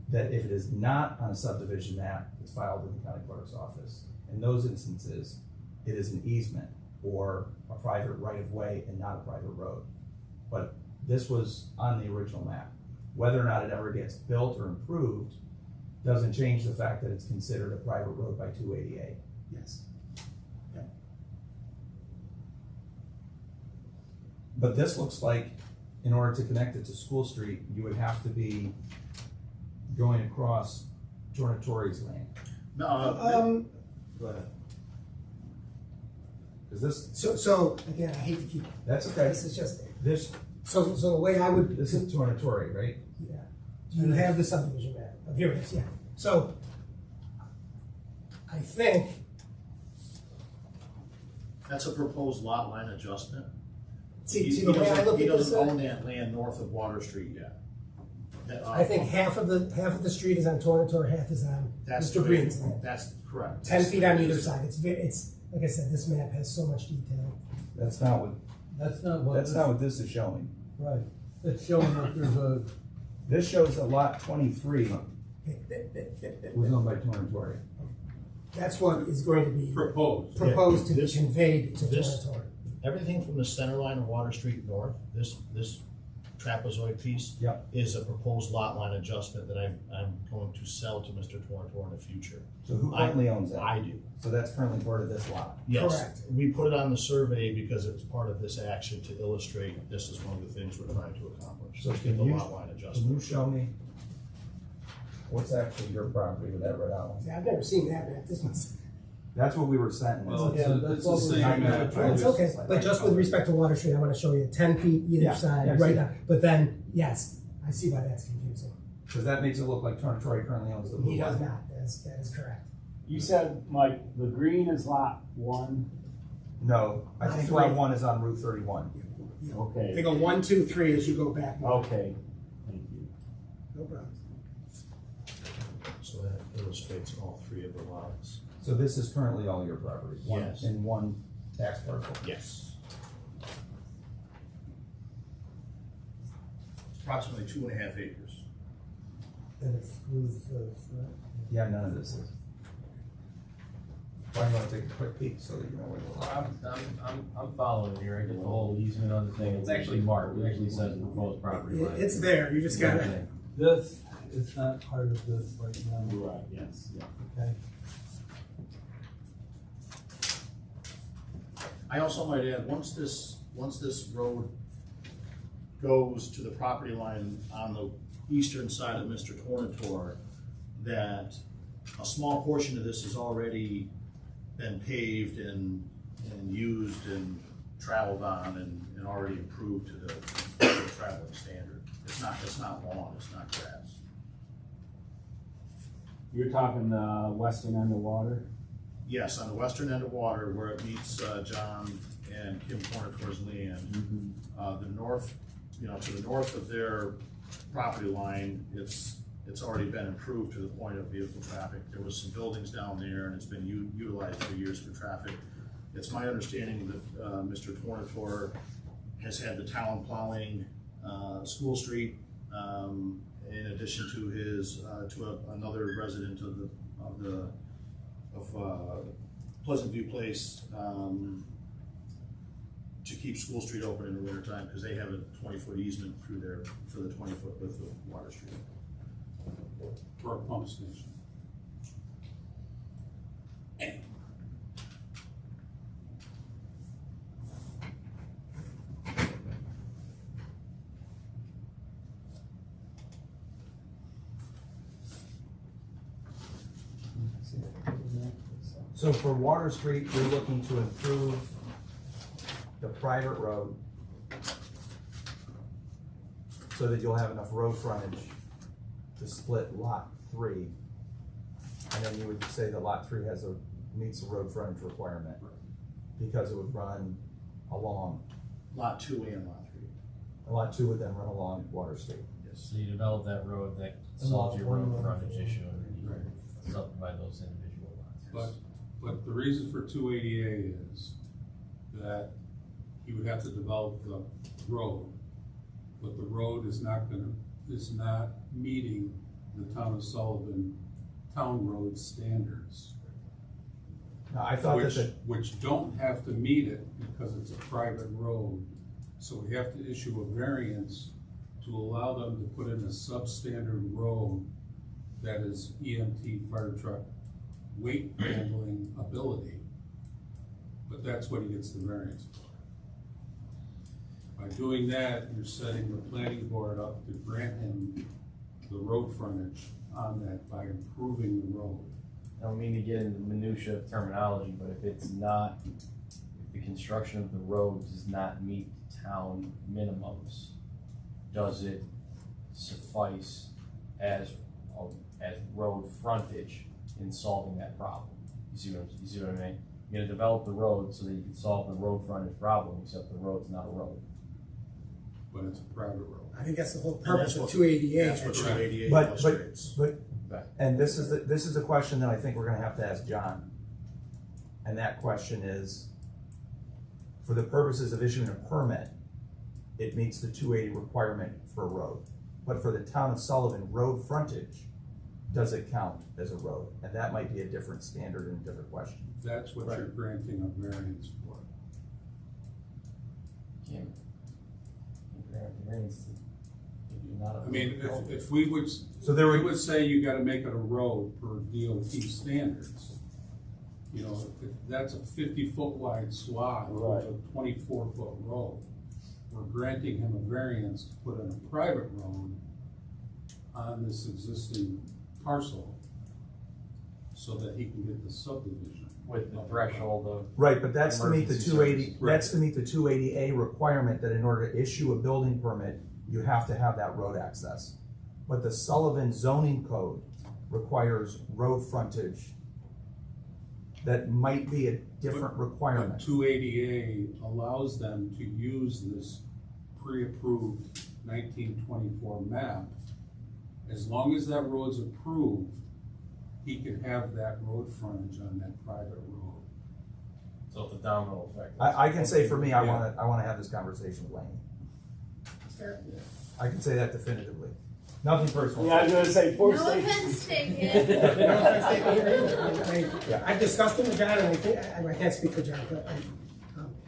that if it is not on a subdivision map that's filed with the county clerk's office, in those instances, it is an easement or a private right of way and not a private road. But this was on the original map. Whether or not it ever gets built or improved doesn't change the fact that it's considered a private road by 280A. Yes. But this looks like, in order to connect it to School Street, you would have to be going across Tornatori's land. No, go ahead. Is this, So, again, I hate to keep, that's okay. this is just, This so the way I would. is Tornatori, right? Yeah, you have the subdivision map, oh, here it is, yeah, so, I think, That's a proposed lot line adjustment. see, the way I look He at this, doesn't own that land north of Water Street yet. I think half of the street is on Tornator, half is on That's Mr. the- Green's land. That's correct. 10 feet on either side, it's, like I said, this map has so much detail. That's not what, That's not what. that's not what this is showing. Right, it's showing that there's a, This shows that lot 23 was owned by Tornatori. That's what is going to be Proposed. proposed to be This- conveyed to this- Tornator. Everything from the center line of Water Street north, this trapezoid piece Yep. is a proposed lot line adjustment that I'm going to sell to Mr. Tornator in the future. So who currently owns that? I do. So that's currently part of this lot. Yes, Correct. we put it on the survey because it was part of this action to illustrate this is one of the things we're trying to accomplish. So the can you, lot line can you adjustment. show me what's actually your property with that red outline? See, I've never seen that map, this one's, That's what we were sent. Well, Yeah, it's that's the what same we're- map. it's okay, but just with respect to Water Street, I wanna show you 10 feet Yeah, either side, yeah, I right see. now, but then, yes, I see why that's confusing. Because that makes it look like Tornatori currently owns the blue He does line. not, that is correct. You said, Mike, the green is lot 1, No, I think Lot lot 1 is on Route 31. They okay, go 1, 2, 3 as you go back. okay, thank you. No problem. So that illustrates all three of the lots. So this is currently all your property? Yes. In one tax parcel? Yes. approximately 2.5 acres. That excludes those, right? Yeah, none of this is. Why do you wanna take a quick peek so that you know where the lot? I'm following here, I get the whole easement on the thing, it's actually marked, it actually says proposed property line. It's there, you just gotta, This is not part of this right now, Right, yes, yeah. okay? I also might add, once this road goes to the property line on the eastern side of Mr. Tornator, that a small portion of this has already been paved and used and traveled on and already improved to the traveling standard. It's not lawn, it's not grass. You're talking the western end of water? Yes, on the western end of water where it meets John and Kim Tornator's land. The north, to the north of their property line, it's already been improved to the point of vehicle traffic. There was some buildings down there and it's been utilized for years for traffic. It's my understanding that Mr. Tornator has had the town plowing School Street in addition to his another resident of Pleasant View Place to keep School Street open in the winter time because they have a 20-foot easement through there for the 20-foot width of Water Street. For a pump station. So for Water Street, you're looking to improve the private road so that you'll have enough road frontage to split lot 3. And then you would say that lot 3 meets the road frontage requirement because it would run along. Lot 2 and lot 3. And lot 2 would then run along Water Street. Yes. So you develop that road, that solves your road frontage issue, and then you subdivide those individual lots. But the reason for 280A is that he would have to develop the road, but the road is not meeting the town of Sullivan town road standards. Now, I thought which don't have to meet it because it's a private road. So we have to issue a variance to allow them to put in a substandard road that is EMT fire truck weight handling ability. But that's what he gets the variance for. By doing that, you're setting the planning board up to grant him the road frontage on that by improving the road. I don't mean to get into the minutia of terminology, but if the construction of the road does not meet town minimums, does it suffice as road frontage in solving that problem? You see what I mean? You're gonna develop the road so that you can solve the road frontage problem, except the road's not a road. But it's a private road. I think that's the whole purpose of 288. That's what 288 But illustrates. and this is a question that I think we're gonna have to ask John. And that question is, for the purposes of issuing a permit, it meets the 280 requirement for a road. But for the town of Sullivan road frontage, does it count as a road? And that might be a different standard and a different question. That's what you're granting a variance for. Can't grant the variance if you're not. I mean, if we would, we would say you gotta make it a road per DOT standards. You know, if that's a 50-foot wide swath with a 24-foot road. We're granting him a variance to put in a private road on this existing parcel so that he can get the subdivision. With the threshold of. Right, but that's to meet the emergency 280, services. that's to meet the 280A requirement that in order to issue a building permit, you have to have that road access. But the Sullivan zoning code requires road frontage. That might be a different requirement. But 280A allows them to use this pre-approved 1924 map. As long as that road's approved, he can have that road frontage on that private road. So it's a domino effect. I can say for me, I wanna have this conversation with Laney. Sure. I can say that definitively. Nothing personal. Yeah, I was gonna say, poor No state. offense taken. I've discussed it with John, and I think, I can't speak for John,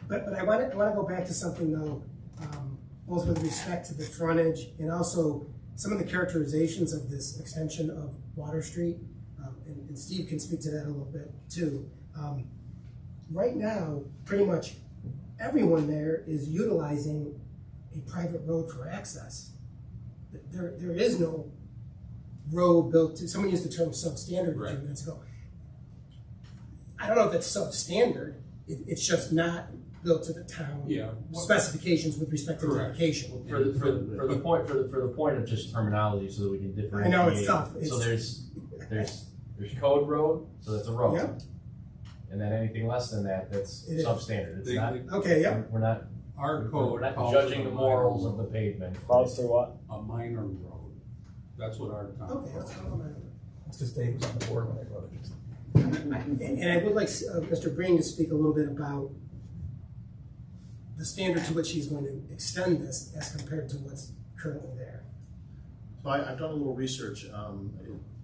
but I wanna go back to something though, both with respect to the frontage and also some of the characterizations of this extension of Water Street, and Steve can speak to that a little bit too. Right now, pretty much everyone there is utilizing a private road for access. There is no road built to, someone used the term substandard a few minutes ago. I don't know if that's substandard, it's just not built to the town specifications with respect to dedication. For the point of just terminology, so that we can differentiate. I know, it's tough. So there's code road, so that's a road. Yeah. And then anything less than that, that's substandard. It's not. Okay, yeah. We're not. Our code We're not calls judging it the a morals minor of the road. pavement. Calls for what? A minor road. That's what our town. Okay, that's all I'm It's because Dave was on the board when I wrote it. And I would like Mr. Breen to speak a little bit about the standard to which he's going to extend this as compared to what's currently there. So I've done a little research.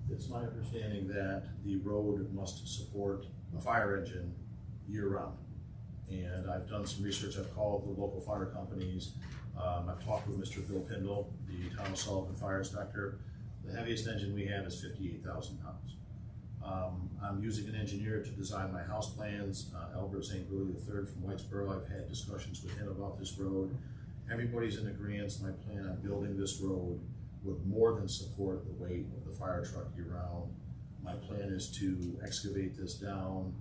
It's my understanding that the road must support a fire engine year-round. And I've done some research. I've called the local fire companies. I've talked with Mr. Bill Pindle, the Town of Sullivan Fire Inspector. The heaviest engine we have is 58,000 pounds. I'm using an engineer to design my house plans, Albert St. Louis III from Whitesboro. I've had discussions with him about this road. Everybody's in agreement. My plan on building this road would more than support the weight of the fire truck year-round. My plan is to excavate this down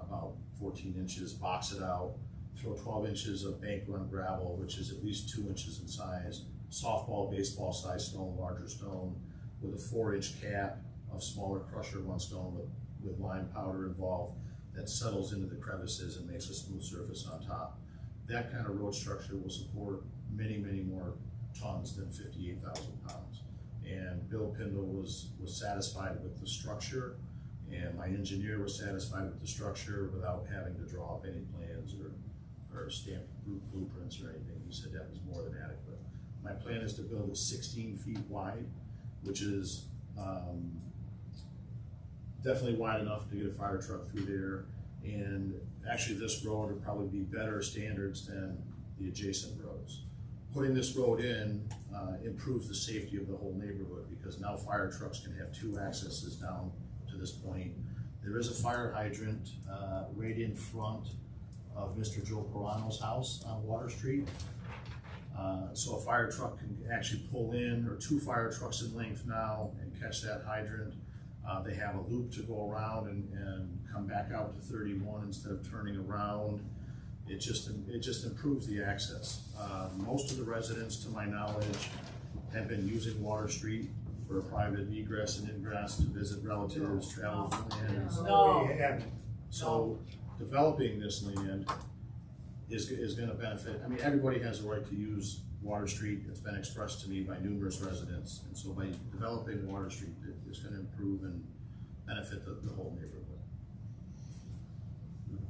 about 14 inches, box it out, throw 12 inches of bank run gravel, which is at least 2 inches in size, softball, baseball size stone, larger stone, with a 4-inch cap of smaller crusher run stone with lime powder involved that settles into the crevices and makes a smooth surface on top. That kind of road structure will support many, many more tons than 58,000 pounds. And Bill Pindle was satisfied with the structure, and my engineer was satisfied with the structure without having to draw up any plans or stamp blueprints or anything. He said that was more than adequate. My plan is to build it 16 feet wide, which is definitely wide enough to get a fire truck through there. And actually this road would probably be better standards than the adjacent roads. Putting this road in improves the safety of the whole neighborhood, because now fire trucks can have 2 accesses down to this point. There is a fire hydrant right in front of Mr. Joe Carano's house on Water Street. So a fire truck can actually pull in, or 2 fire trucks in length now, and catch that hydrant. They have a loop to go around and come back out to 31 instead of turning around. It just improves the access. Most of the residents, to my knowledge, have been using Water Street for private egress and ingress to visit relatives, travel plans. So developing this land is going to benefit. I mean, everybody has a right to use Water Street. It's been expressed to me by numerous residents. And so by developing Water Street, it's going to improve and benefit the whole neighborhood.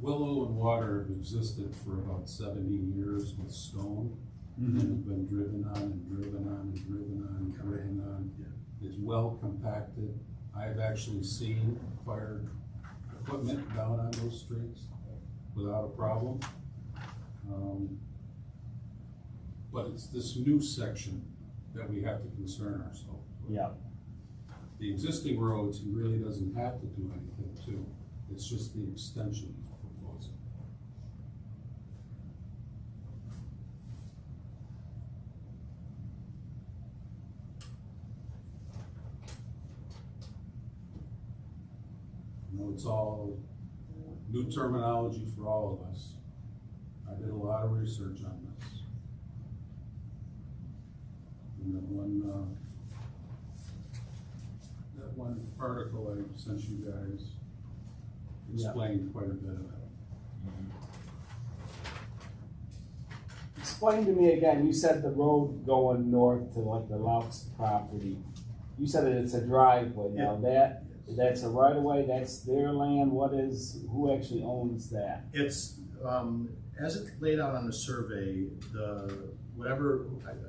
Willow and Water have existed for about 70 years with stone, and have been driven on and driven on and driven on and driven on. It's well compacted. I've actually seen fire equipment down on those streets without a problem. But it's this new section that we have to concern ourselves with. Yeah. The existing roads, he really doesn't have to do anything to. It's just the extension he's proposing. You know, it's all new terminology for all of us. I did a lot of research on this. And that one article I sent you guys explained quite a bit of it. Explain to me again, you said the road going north to like the Laux property. You said that it's a driveway. Now that's a right of way, that's their land. Who actually owns that? It's, as it's laid out on the survey, whatever,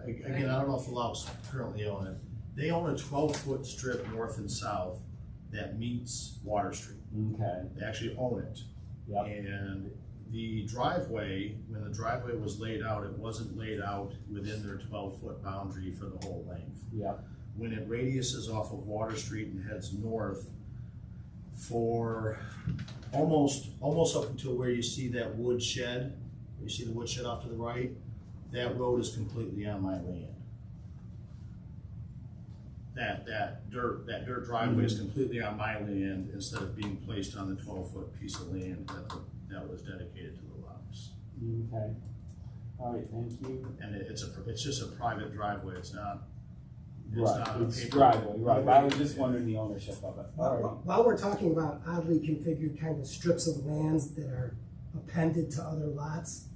again, I don't know if the Louts currently own it. They own a 12-foot strip north and south that meets Water Street. Okay, They actually own it. yep, And the driveway, when the driveway was laid out, it wasn't laid out within their 12-foot boundary for the whole length. yep, When it radiuses off of Water Street and heads north for almost up until where you see that wood shed, where you see the wood shed off to the right, that road is completely on my land. That dirt driveway is completely on my land instead of being placed on the 12-foot piece of land that was dedicated to the Louts. okay. All right, thank you. And it's just a private driveway, it's not Right, a it's paper- driveway, right, but I was just wondering the ownership of it. All right. While we're talking about oddly configured kind of strips of lands that are appended to other lots,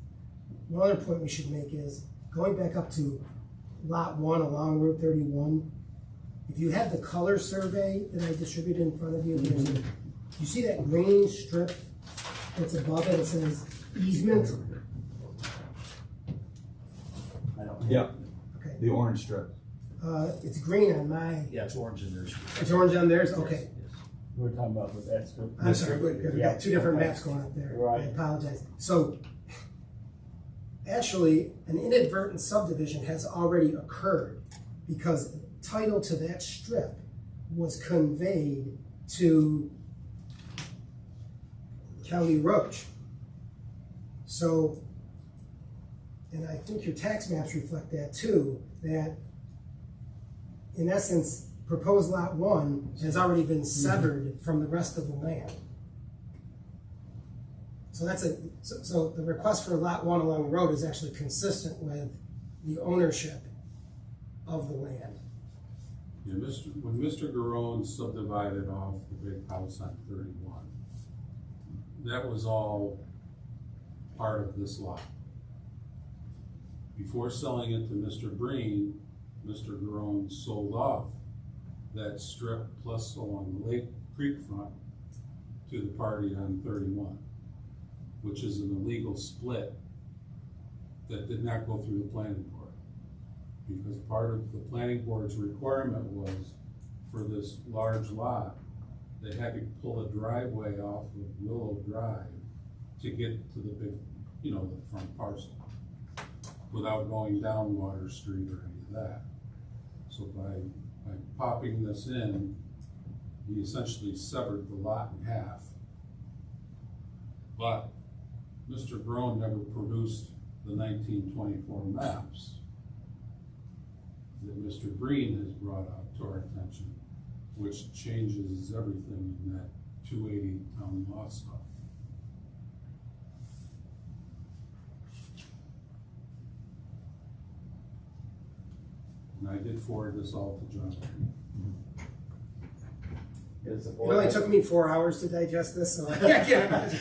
one other point we should make is, going back up to lot 1 along Route 31, if you have the color survey that I distributed in front of you, you see that green strip that's above it, it says easement? I don't. Yep, Okay, the orange strip. it's green on my, Yeah, it's orange in there. it's orange on theirs, okay. We're talking about with that strip. I'm sorry, we Yeah, got two different okay. maps going up there. Right. I apologize. So, actually, an inadvertent subdivision has already occurred because title to that strip was conveyed to Kelly Roach. So, and I think your tax maps reflect that too, that in essence, proposed lot 1 has already been severed from the rest of the land. So so the request for lot 1 along the road is actually consistent with the ownership of the land. Yeah, when Mr. Garone subdivided off the big house on 31, that was all part of this lot. Before selling it to Mr. Breen, Mr. Garone sold off that strip plus along the Lake Creek front to the party on 31, which is an illegal split that did not go through the planning board. Because part of the planning board's requirement was for this large lot, they had to pull a driveway off of Willow Drive to get to the big, the front parcel, without going down Water Street or any of that. So by popping this in, he essentially severed the lot in half. But Mr. Garone never produced the 1924 maps that Mr. Breen has brought out to our attention, which changes everything in that 280 town law stuff. And I did forward this all to John. Is the It board- only took me 4 hours to digest this, so I can't imagine.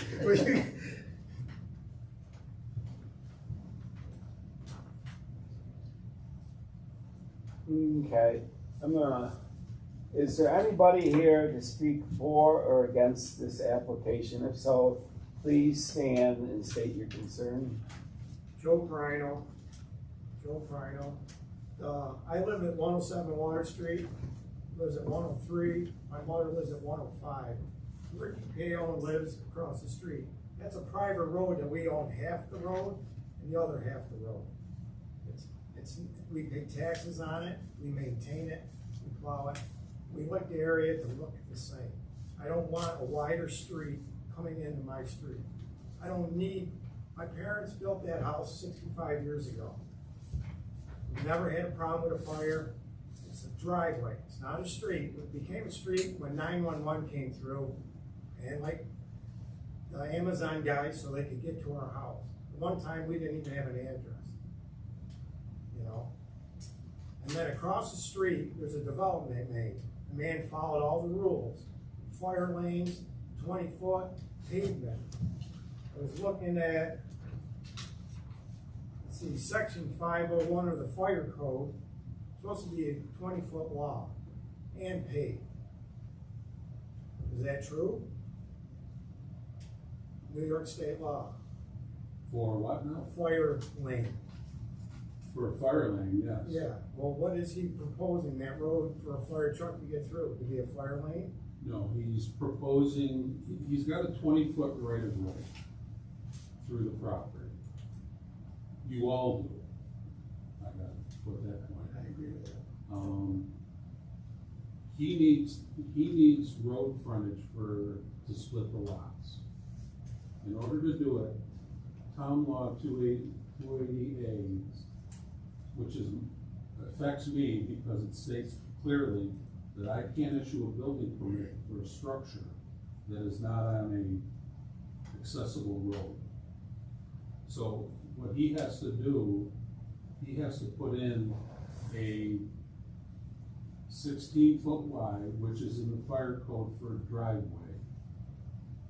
Okay, is there anybody here to speak for or against this application? If so, please stand and state your concern. Joe Prino. I live at 107 Water Street, lives at 103, my mother lives at 105. Ricky Payon lives across the street. That's a private road that we own half the road and the other half the road. We pay taxes on it, we maintain it, we plow it. We like the area to look the same. I don't want a wider street coming into my street. My parents built that house 65 years ago. We never had a problem with a fire. It's a driveway, it's not a street. It became a street when 911 came through and like the Amazon guys so they could get to our house. One time we didn't even have an address, And then across the street, there's a development made. The man followed all the rules. Fire lanes, 20-foot pavement. I was looking at, section 501 of the fire code. It's supposed to be a 20-foot law and paved. Is that true? New York State law. For what now? Fire lane. For a fire lane, yes. Yeah, well, what is he proposing, that road for a fire truck to get through, to be a fire lane? No, he's proposing, he's got a 20-foot right of way through the property. You all do. I gotta put that point. I agree with that. He needs road frontage to split the lots. In order to do it, town law 280A, which affects me because it states clearly that I can't issue a building permit for a structure that is not on a accessible road. So what he has to do, he has to put in a 16-foot wide, which is in the fire code for a driveway.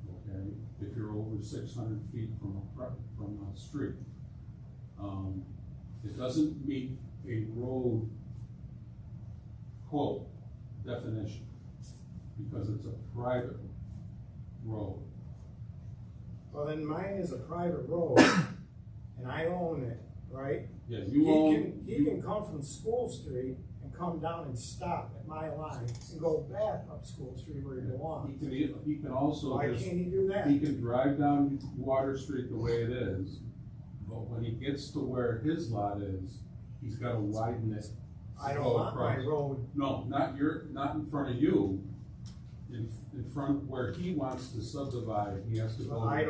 Okay, if you're over 600 feet from a street. It doesn't meet a road quote definition because it's a private road. Well, then mine is a private road, and I own it, right? Yeah, you own. He can come from School Street and come down and stop at my line and go back up School Street where he belongs. He can also. Why can't he do that? He can drive down Water Street the way it is, but when he gets to where his lot is, he's gotta widen it. I don't want my road. No, not in front of you. In front where he wants to subdivide, he has to go. Well, I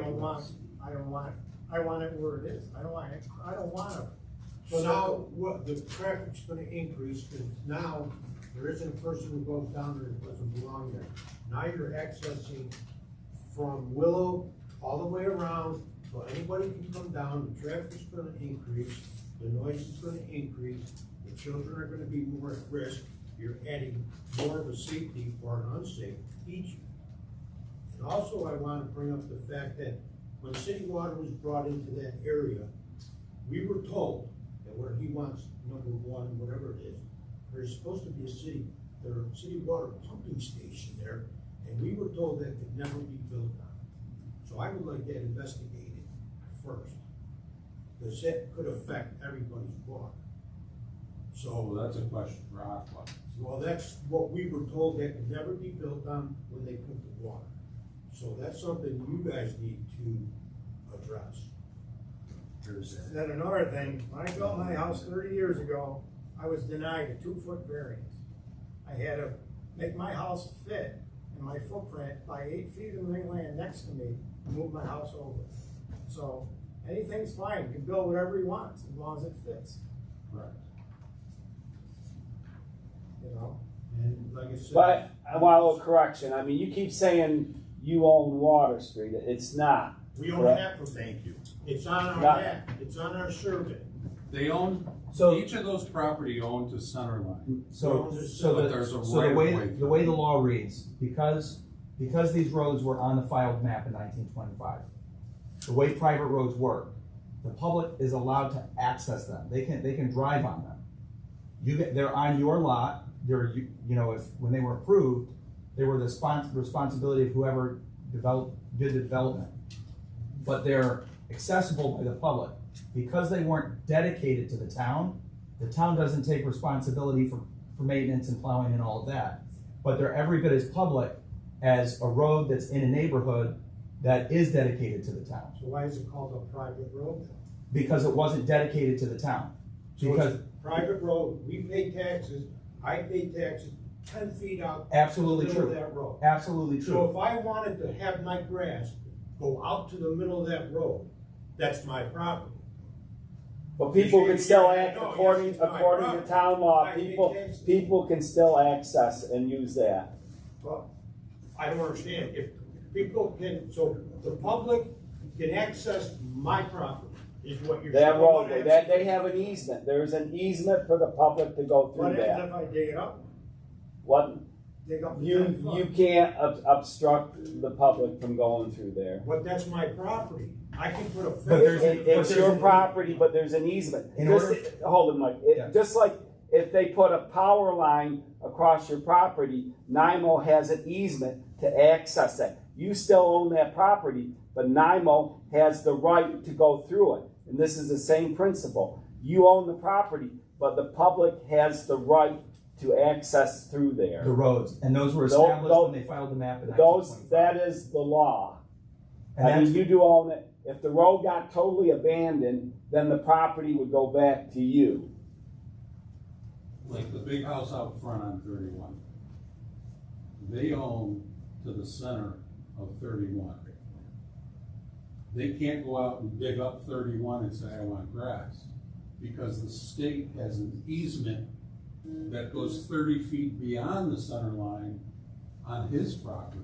want it where it is. I don't want it. So now, what, the traffic's gonna increase, because now, there isn't a person who goes down there that doesn't belong there. Now you're accessing from Willow all the way around, so anybody can come down, the traffic's gonna increase, the noise is gonna increase, the children are gonna be more at risk, you're adding more of a safety or an unsafe feature. And also, I wanna bring up the fact that when city water was brought into that area, we were told that where he wants number one, whatever it is, there's supposed to be a city water pumping station there, and we were told that could never be built on. So I would like that investigated first, because that could affect everybody's water. So that's a question for Aqua. Well, that's what we were told, that could never be built on when they put the water. So that's something you guys need to address. Then another thing, when I built my house 30 years ago, I was denied a 2-foot variance. I had to make my house fit in my footprint by 8 feet of land next to me and move my house over. So anything's fine, you can build whatever you want as long as it fits. Right. You know? And like I said. But, well, correction, I mean, you keep saying you own Water Street, it's not. We own correct? half of it. Thank you. It's on our Not- map, it's on our survey. They own, So- each of those property own to center line. So But there's a the right of way, way. the way the law reads, because these roads were on the filed map in 1925, the way private roads work, the public is allowed to access them. They can drive on them. They're on your lot. They're, when they were approved, they were the responsibility of whoever did the development. But they're accessible by the public. Because they weren't dedicated to the town doesn't take responsibility for maintenance and plowing and all of that. But they're every bit as public as a road that's in a neighborhood that is dedicated to the town. So why is it called a private road then? Because it wasn't dedicated to the town. So Because it's a private road, we pay taxes, I pay taxes 10 feet out. Absolutely to the middle true. of that road. Absolutely So true. if I wanted to have my grass go out to the middle of that road, that's my property. But people can still act No, according yes, it's my to property. town law, I pay people taxes. can still access and use that. Well, I don't understand, if people can, so the public can access my property, is what you're saying. That roadway, that they have an easement, there's an easement for the public to go through What that. if I dig it up? What, Dig up the you 10 foot? can't obstruct the public from going through there. But that's my property, I can put a fence. But there's It's your property, but there's an easement. Hold it, Mike. Just like if they put a power line across your property, NYMO has an easement to access that. You still own that property, but NYMO has the right to go through it. And this is the same principle. you own the property, but the public has the right to access through there. The roads, and those were Tho- established tho- when they filed the map in Those, 1925. that is the law. And I mean, that's- you do own it. If the road got totally abandoned, then the property would go back to you. Like the big house out front on 31. They own to the center of 31. They can't go out and dig up 31 and say, I want grass, because the state has an easement that goes 30 feet beyond the center line on his property.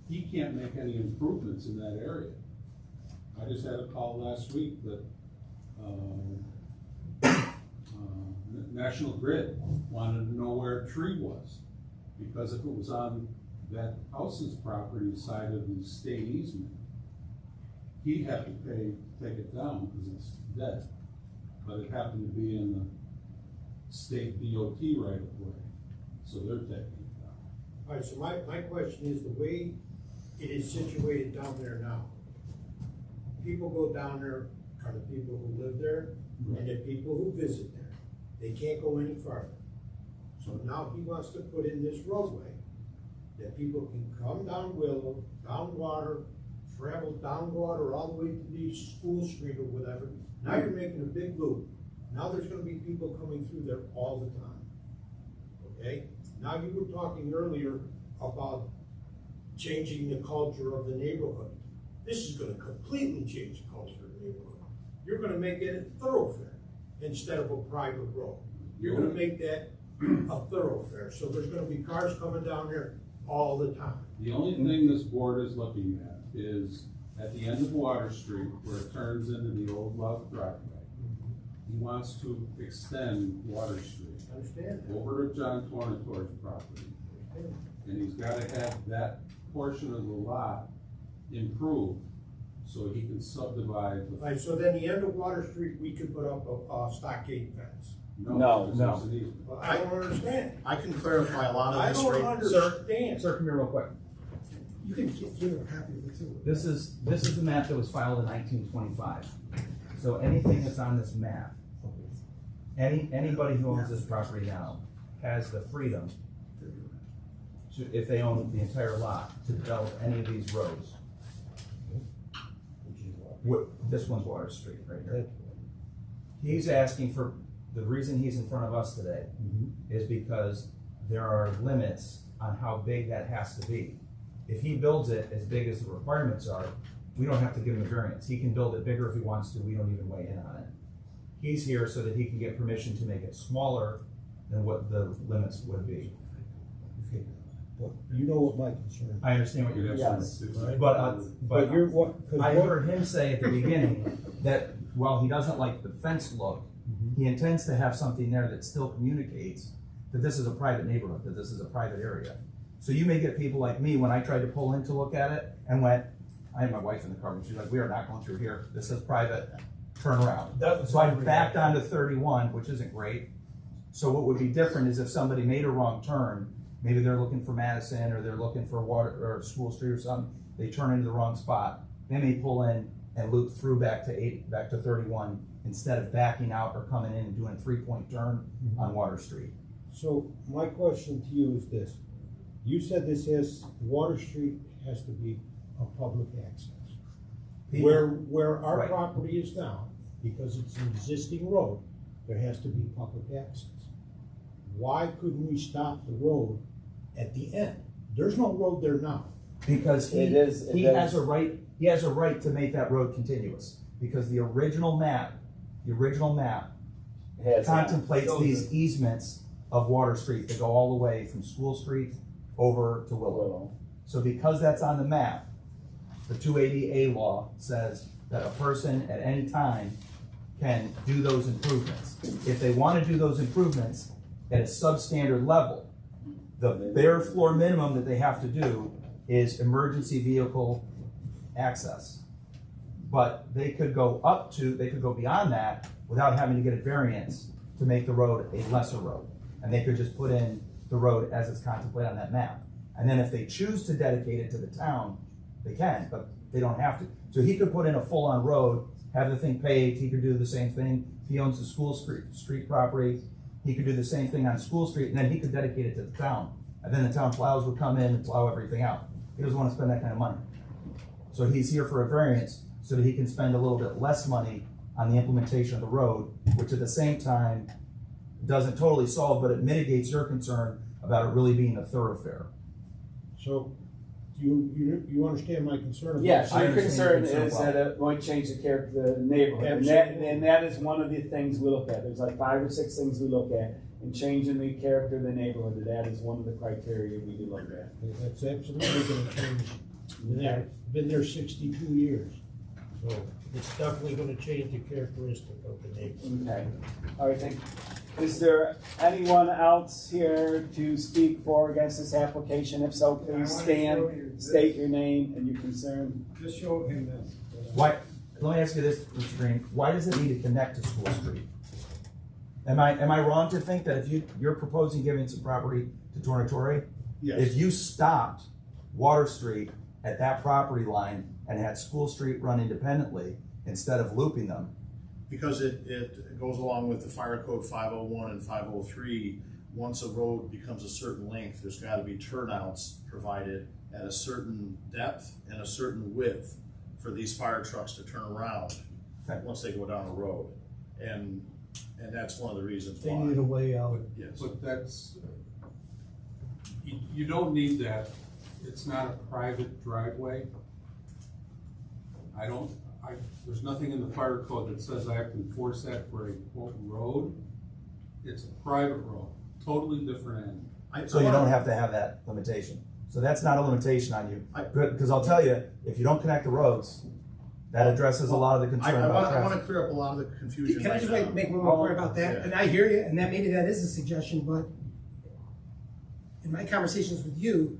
He can't make any improvements in that area. I just had a call last week that, National Grid wanted to know where a tree was, because if it was on that house's property side of the state easement, he'd have to take it down because it's dead. But it happened to be in the state DOT right of way, so they're taking it down. All right, so my question is, the way it is situated down there now, people go down there are the people who live there and the people who visit there. They can't go any farther. So now he wants to put in this roadway that people can come down Willow, down Water, travel down Water all the way to the School Street or whatever. Now you're making a big loop. Now there's gonna be people coming through there all the time. Okay? Now you were talking earlier about changing the culture of the neighborhood. This is gonna completely change the culture of the neighborhood. You're gonna make it a thoroughfare instead of a private road. You're gonna make that a thoroughfare, so there's gonna be cars coming down there all the time. The only thing this board is looking at is at the end of Water Street, where it turns into the old love driveway. He wants to extend Water Street I understand that. over to John Tornatore's property. And he's gotta have that portion of the lot improved so he can subdivide All the. right, so then the end of Water Street, we could put up a stockade fence. No, because there's an easement. Well, I don't understand. I can clarify a lot I of this don't right. understand. Sir, come here real quick. You can get, you know, happy with it too. This is the map that was filed in 1925. So anything that's on this map, anybody who owns this property now has the freedom to, if they own the entire lot, to develop any of these roads. This one's Water Street right here. He's asking for, the reason he's in front of us today is because there are limits on how big that has to be. If he builds it as big as the requirements are, we don't have to give him a variance. He can build it bigger if he wants to, we don't even weigh in on it. He's here so that he can get permission to make it smaller than what the limits would be. But you know what my concern is. I understand what you're Yes. saying, but But you're what, cause I what, heard him say at the beginning that while he doesn't like the fence look, he intends to have something there that still communicates that this is a private neighborhood, that this is a private area. So you may get people like me, when I tried to pull in to look at it and went, I had my wife in the car and she's like, we are not going through here, this is private, turn around. So I backed onto 31, which isn't great. So what would be different is if somebody made a wrong turn, maybe they're looking for Madison or they're looking for Water or School Street or something, they turn into the wrong spot. They may pull in and loop through back to 31 instead of backing out or coming in and doing a 3-point turn on Water Street. so my question to you is this. You said this has, Water Street has to be a public access. Where our Right. property is now, because it's an existing road, there has to be public access. Why couldn't we stop the road at the end? There's no road there now. Because It is- he has a right to make that road continuous. Because the original map Has that. contemplates these easements of Water Street that go all the way from School Street over to Willow. So because that's on the map, the 280A law says that a person at any time can do those improvements. If they want to do those improvements at a substandard level, the bare floor minimum that they have to do is emergency vehicle access. But they could go beyond that without having to get a variance to make the road a lesser road. And they could just put in the road as it's contemplated on that map. And then if they choose to dedicate it to the town, they can, but they don't have to. So he could put in a full-on road have the thing paved, he could do the same thing. If he owns the school street property, he could do the same thing on School Street, and then he could dedicate it to the town. And then the town plows would come in and plow everything out. He doesn't wanna spend that kind of money. So he's here for a variance so that he can spend a little bit less money on the implementation of the road, which at the same time doesn't totally solve, but it mitigates your concern about it really being a thoroughfare. So, you understand my concern about? Yes, I your understand concern your is concern. that it might change the character of the neighborhood. Absolutely. And that is one of the things we look at. There's like 5 or 6 things we look at. And changing the character of the neighborhood, that is one of the criteria we do look at. That's absolutely gonna change. Been there 62 years, so it's definitely gonna change the characteristic of the neighborhood. Okay, all right, thank you. Is there anyone else here to speak for or against this application? If so, please stand, state your name and your concern. Just show him this. Why, let me ask you this, Mr. Green, why does it need to connect to School Street? Am I wrong to think that if you're proposing giving some property to Tornatore? Yes. If you stopped Water Street at that property line and had School Street run independently instead of looping them? Because it goes along with the Fire Code 501 and 503. Once a road becomes a certain length, there's gotta be turnouts provided at a certain depth and a certain width for these fire trucks to turn around once they go down a road. And that's one of the reasons They why. need a way out. Yes. But that's, you don't need that. It's not a private driveway. There's nothing in the fire code that says I have to enforce that for a quote road. It's a private road, totally different end. So you don't have to have that limitation. So that's not a limitation on you. Good, because I'll tell you, if you don't connect the roads, that addresses a lot of the concern about I wanna traffic. clear up a lot of the confusion. Can I right just now. make one more point about that? Yeah. And I hear you, and that maybe that is a suggestion, but in my conversations with you,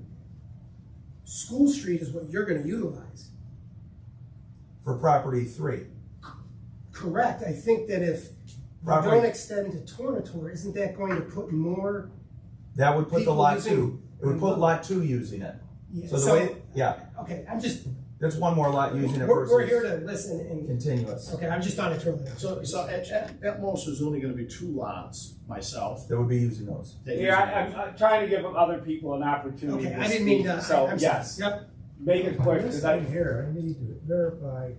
School Street is what you're gonna utilize. For property 3. Correct. I think that if you Property- don't extend to Tornator, isn't that going to put more? That would put the People lot using- 2, it would put lot 2 using it. Yeah, So the way, yeah, Okay, I'm just, there's one more lot using it we're here versus to listen and, continuous. okay, I'm just on a throw that. So at most, there's only gonna be 2 lots, myself. That would be using those. that Yeah, use I'm trying to give other people an opportunity Okay, to I didn't mean speak. to, So, I'm sorry. yes, Yep. make it quick, On this because I, thing here, I need to verify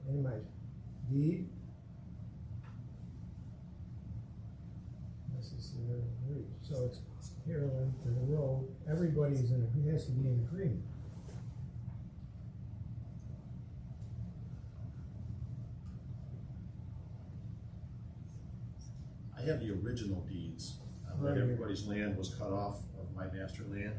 in my deed. Necessary, so it's parallel to the road, everybody's has to be in agreement. I have the original deeds, Right like here. everybody's land was cut off of my master land.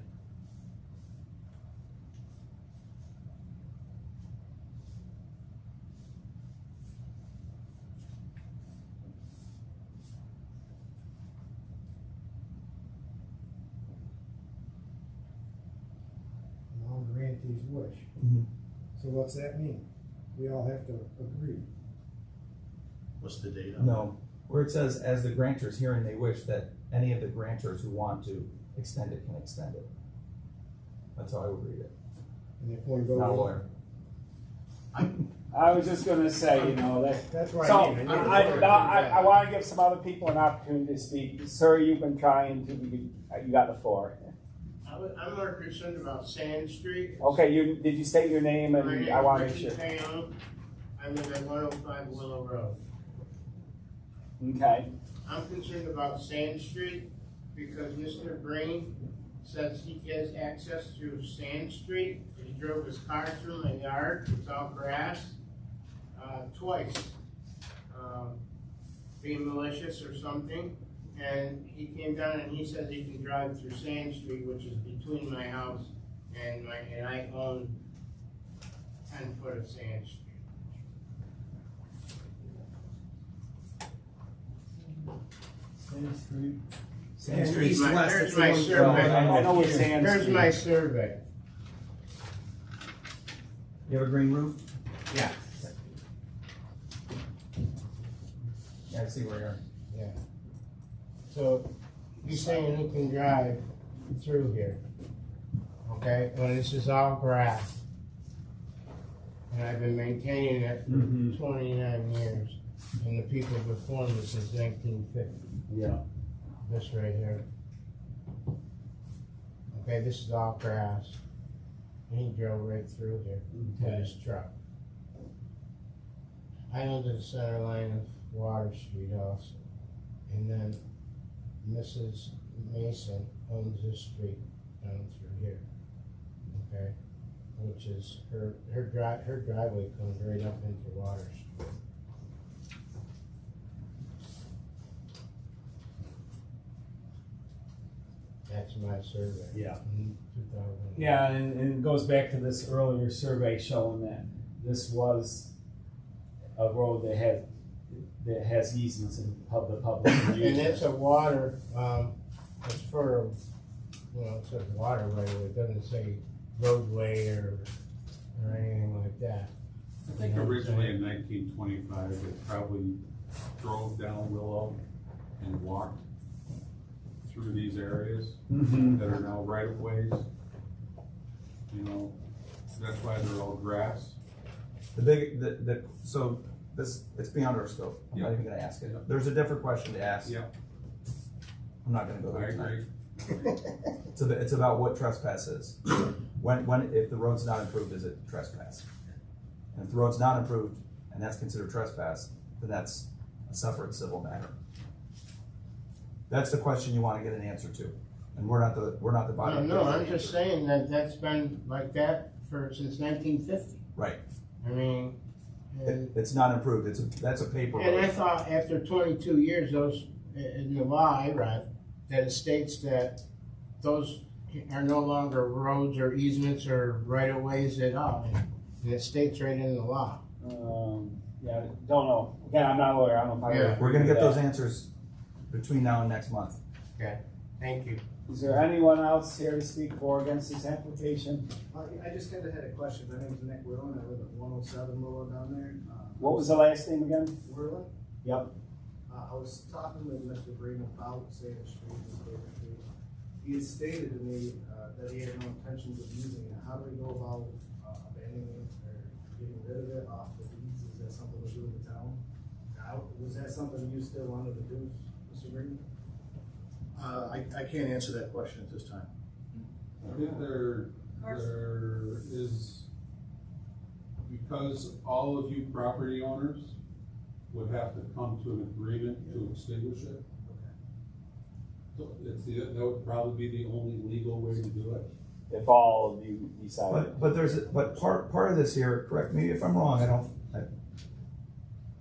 And all grantees wish. Mhm. So what's that mean? We all have to agree. What's the date on it? No, where it says, as the grantors hearing they wish, that any of the grantors who want to extend it can extend it. That's how I would read it. And if one goes. Not a lawyer. I was just gonna say, That's right. so, I wanna give some other people an opportunity to speak. Sir, you've been trying to, you got the floor. I'm more concerned about Sand Street. Okay, did you state your name My and name I wanna is make Richie sure. Payne. I live at 105 Willow Road. Okay, I'm concerned about Sand Street because Mr. Green says he has access to Sand Street. He drove his car through my yard, it's all grass, twice. Being malicious or something. And he came down and he says he can drive through Sand Street, which is between my house and I own 10 foot of Sand Street. Sand Street. Sand And Street. east, west, Here's it's the my one- survey. I know where Sand Here's Street. my survey. You have a green roof? Yeah. Yeah, I see where you are. Yeah. So, you're saying he can drive through here, okay? Well, this is all grass. and I've been maintaining it for 29 years, and the people before me since 1950. Yeah. This right here. Okay, this is all grass. And he drove right through here with his truck. I owned the center line of Water Street also. And then Mrs. Mason owns this street down through here. Okay? Which is her driveway comes right up into Water Street. That's my survey. Yeah. 2000. Yeah, and it goes back to this earlier survey showing that this was a road that has easements in the public use. And it's a water, it's for, it says waterway, it doesn't say roadway or anything like that. I think originally in 1925, they probably drove down Willow and walked through these areas that are now right of ways. You know, that's why they're all grass. So this, it's beyond our scope. I'm not even gonna ask it. Yeah. There's a different question to ask. Yeah. I'm not gonna go I there tonight. agree. It's about what trespass is. If the road's not improved, is it trespass? And if the road's not improved, and that's considered trespass, then that's a separate civil matter. That's the question you wanna get an answer to. And we're not the body. No, I'm just saying that that's been like that since 1950. Right. I mean, It's not improved, that's a paper and road. I thought after 22 years, those, in the law I read, that it states that those are no longer roads or easements or right-of-ways at all. And it states right in the law. Yeah, don't know. Again, I'm not a lawyer. I don't know if I Yeah. We're gonna get those answers between now and next month. Okay, thank you. Is there anyone else here to speak for or against this application? I just kinda had a question. My name's Nick Whirlin. I live at 107 Willow down there. What was the last name again? Whirlin? Yep. I was talking with Mr. Green about State Street and State Street. He had stated to me, that he had no intentions of using it. How do we go about, abandoning it or getting rid of it off the deeds? Is that something we do in the town? Was that something you still wanted to do, Mr. Green? I can't answer that question at this time. I think there is, because all of you property owners would have to come to an agreement to extinguish it. So that would probably be the only legal way to do it. If all of you decide. But part of this here, correct me if I'm wrong,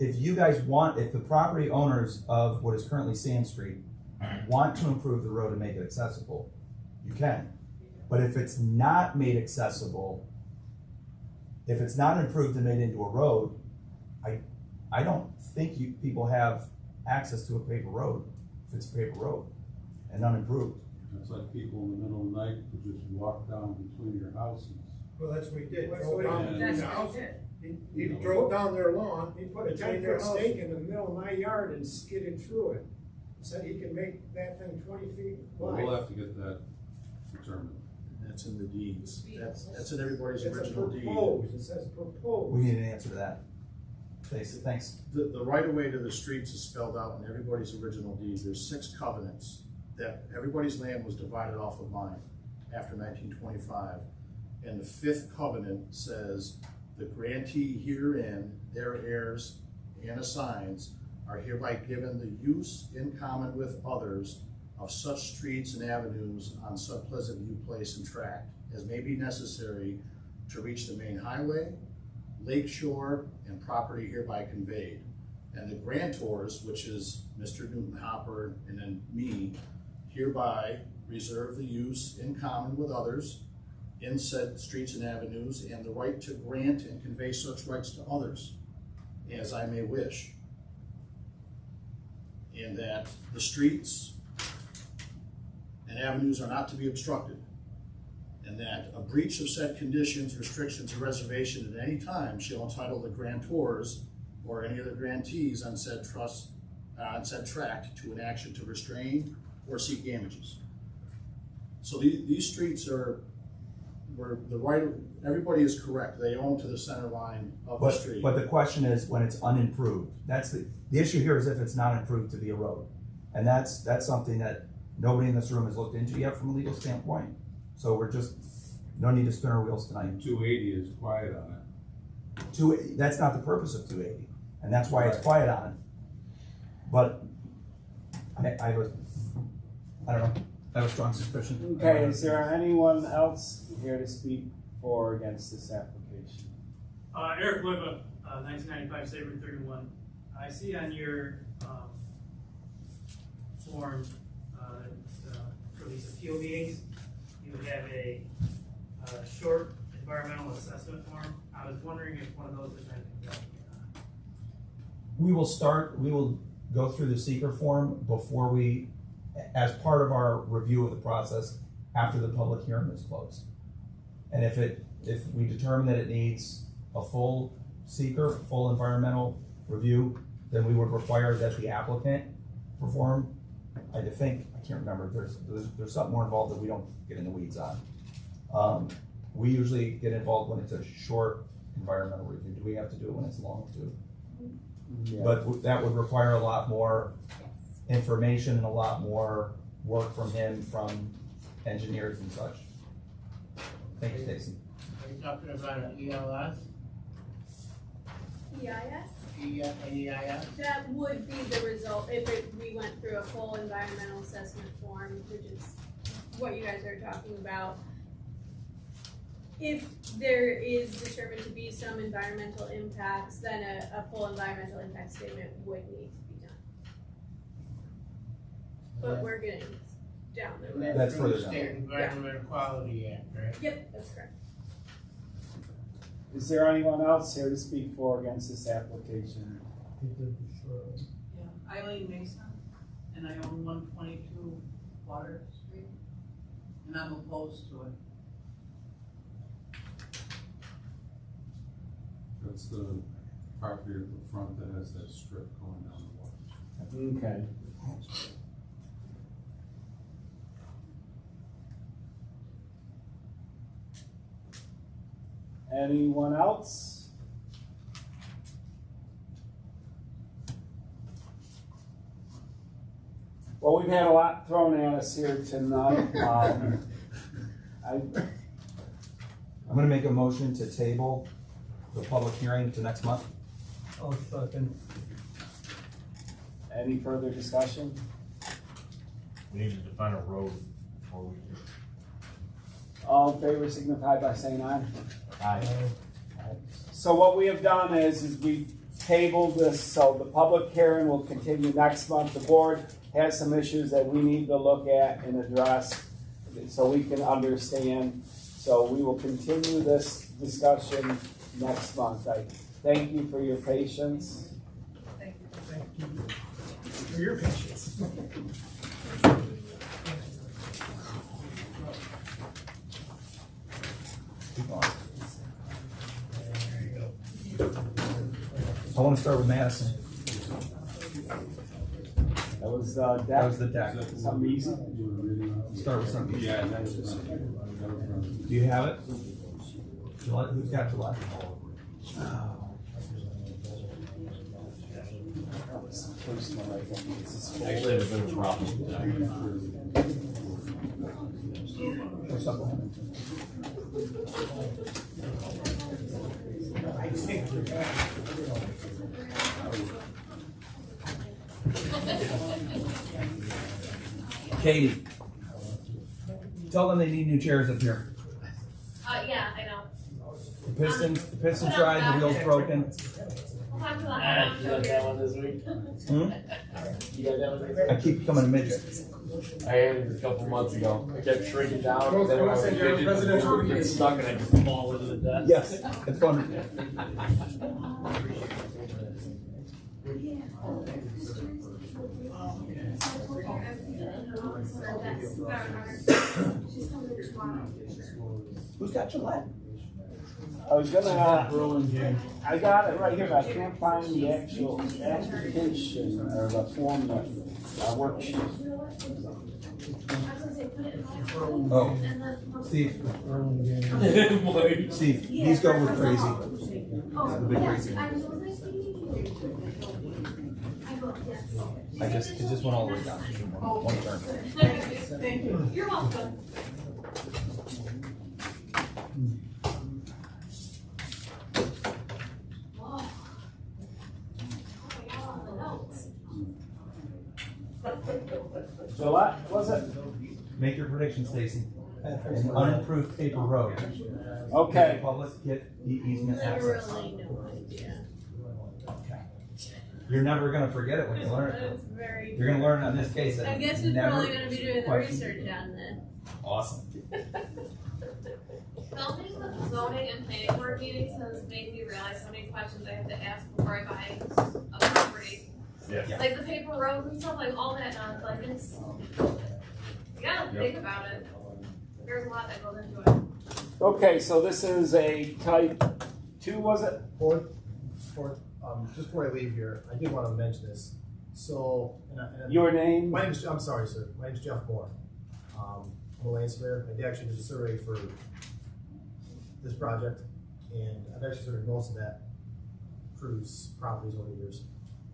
if the property owners of what is currently Sand Street want to improve the road and make it accessible, you can. But if it's not made accessible, if it's not improved and made into a road, I don't think people have access to a paper road if it's a paper road and unimproved. It's like people in the middle of the night could just walk down between your houses. Well, that's what he did. That's Drove what down he their did. house. He He drove down their lawn. He put a between their 10-foot house. stake in the middle of my yard and skidded through it. Said he can make that thing 20 feet Well, wide. we'll have to get that determined. That's in the deeds. That's in everybody's It's a original deed. proposed, it says proposed. We need an answer to that. Thanks. The right of way to the streets is spelled out in everybody's original deed. There's 6 covenants that everybody's land was divided off of mine after 1925. And the 5th covenant says the grantee herein, their heirs and assigns are hereby given the use in common with others of such streets and avenues on said Pleasant View Place and tract as may be necessary to reach the main highway, lake shore, and property hereby conveyed. And the grantors, which is Mr. Newton Hopper and then me, hereby reserve the use in common with others in said streets and avenues and the right to grant and convey such rights to others as I may wish. And that the streets and avenues are not to be obstructed. And that a breach of said conditions, restrictions, or reservation at any time shall entitle the grantors or any other grantees on said trust, on said tract to an action to restrain or seek damages. So these streets are everybody is correct, they own to the center line of the But, street. but the question is when it's unimproved, that's the issue here is if it's not improved to be a road. And that's something that nobody in this room has looked into yet from a legal standpoint. So we're just, no need to spin our wheels tonight. 280 is quiet on it. That's not the purpose of 280, and that's why it's quiet on it. But I don't know, I have a strong suspicion. Okay, is there anyone else here to speak for or against this application? Eric Liva, 1995 Sabre 31. I see on your form for these appeal meetings, you have a short environmental assessment form. I was wondering if one of those has been conducted or not. We will go through the seeker form before we, as part of our review of the process, after the public hearing is closed. And if we determine that it needs a full seeker, full environmental review, then we would require that the applicant perform, I can't remember, there's something more involved that we don't get in the weeds on. We usually get involved when it's a short environmental review. Do we have to do it when it's long too? Yeah. But that would require a lot more information and a lot more work from him, from engineers and such. Thank you, Stacy. Are you talking about an ELS? EIS? That would be the result if we went through a full environmental assessment form, which is what you guys are talking about. If there is determined to be some environmental impacts, then a full environmental impact statement would need to be done. But we're getting down the road. That's from the further down. State Environmental Quality Act, right? Yep, that's correct. Is there anyone else here to speak for or against this application? Yeah, Eileen Mason, and I own 122 Water Street, and I'm opposed to it. That's the property at the front that has that strip going down the water. Okay. Anyone else? Well, we've had a lot thrown at us here tonight. I'm gonna make a motion to table the public hearing to next month. I'll second. Any further discussion? We need to define a road before we do. All in favor signify by saying aye. Aye. So what we have done is we tabled this, so the public hearing will continue next month. The board has some issues that we need to look at and address so we can understand. So we will continue this discussion next month. I thank you for your patience. Thank you for your patience. Keep on. I want to start with Madison. That was the deck. That was the deck. Something easy. Start with something. Yeah, that's Do you have it? Gillette, who's got Gillette? Actually, there's been a problem. What's up? Katie, tell them they need new chairs up here. Yeah, I know. The piston tried, the wheel's broken. We'll talk to that. You got that one this week? Hmm? You got that one this week? I keep becoming a midget. I had it a couple months ago. I kept shrinking down, then when I was a midget, I get stuck and I just fall into the desk. Yes, it's fun. Who's got Gillette? I was gonna, I got it right here, but I can't find the actual application or the form, worksheet. Oh. Steve. Steve, he's going with crazy. Oh, The big yes, crazy. I was nice meeting you. I will, yes. It just went all the way down, one turn. Thank you. You're welcome. Whoa. Oh my God, all the notes. Gillette, was it? Make your prediction, Stacy. An unimproved paper road. Okay. Does the public get the easement access? Literally no idea. You're never gonna forget it when you learn That's it. very. You're gonna learn it on this case. I guess we're Never probably gonna be doing the question. research on this. Awesome. Filming the zoning and planning board meetings has made me realize how many questions I have to ask before I buy a property. Yeah. Like the paper roads and stuff, like all that, like it's, you gotta think about it. There's a lot that goes into it. Okay, so this is a type 2, was it? Fourth, just before I leave here, I did want to mention this. So, Your name? I'm sorry, sir. My name's Jeff Moore. I'm a land surveyor. I actually did a survey for this project, and I've actually surveyed most of that crew's properties over the years.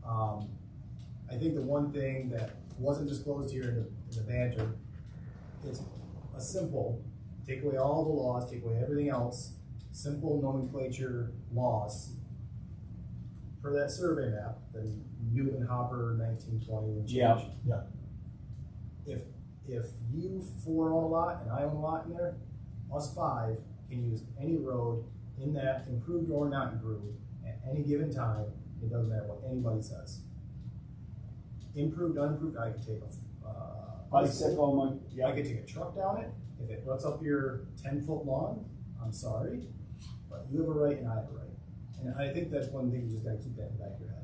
I think the one thing that wasn't disclosed here in the banter, it's a simple, take away all the laws, take away everything else, simple nomenclature laws per that survey map, the Newton Hopper 1920 and change. Yeah. If you 4 own a lot and I own a lot in there, us 5 can use any road in that, improved or not improved, at any given time. It doesn't matter what anybody says. Improved, unimproved, I could take a Bicycle, I could take a truck down it. If it ruts up your 10-foot lawn, I'm sorry, but you have a right and I have a right. And I think that's one thing you just gotta keep that in the back of your head.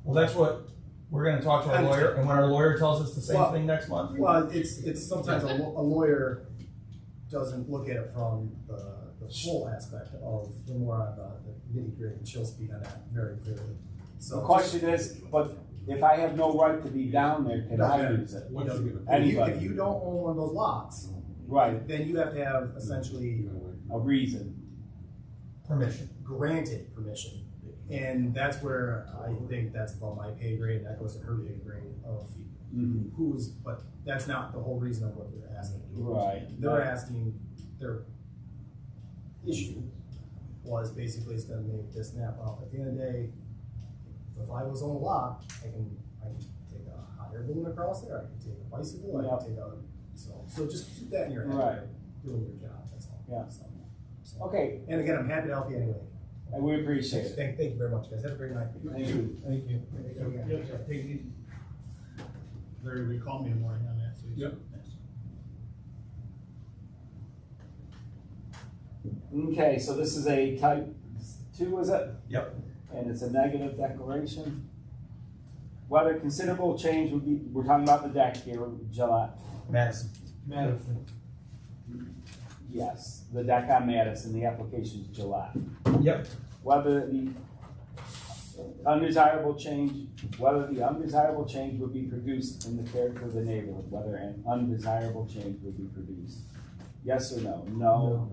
Well, that's what, we're gonna talk to our lawyer, and when our lawyer tells us the same thing next month. Well, it's sometimes a lawyer doesn't look at it from the full aspect of, the more on the nitty gritty, and she'll speak on that very clearly. So The question is, but if I have no right to be down there, can I use it? Anybody? If you don't own one of those lots, right, then you have to have essentially a reason. Permission. Granted permission. And that's where I think that's above my pay grade, and that goes to her pay grade of who's, but that's not the whole reason of what they're asking. Right. They're asking, their issue was basically it's gonna make this map out. At the end of the day, if I was on a lot, I can take a hot air balloon across there, I can take a bicycle, I can take a, so just keep that in your head. Right. Doing your job, that's all. Yeah. So, Okay. And again, I'm happy to help you anyway. And we appreciate it. Thank you very much, guys. Have a great night. Thank you. Thank you. Take it easy. Larry, will you call me in the morning on that, please? Yep. Okay, so this is a type 2, is it? Yep. And it's a negative declaration. Whether considerable change would be, we're talking about the deck here, Gillette. Madison. Yes, the deck on Madison, the application is Gillette. Yep. Whether the undesirable change would be produced in the character of the neighborhood, whether an undesirable change would be produced. Yes or no? No.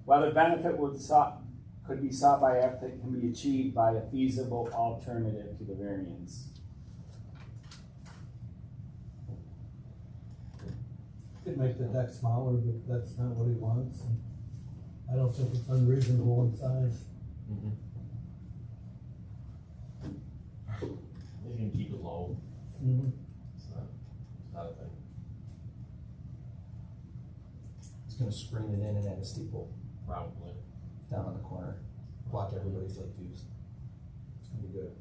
Whether benefit could be sought by applicant can be achieved by a feasible alternative to the variance. Could make the deck smaller, but that's not what he wants. And I don't think it's unreasonable in size. You can keep it low. Mhm. It's not a thing. He's gonna screen it in and add a steeple Probably. down on the corner, block everybody's light views. It's gonna be good.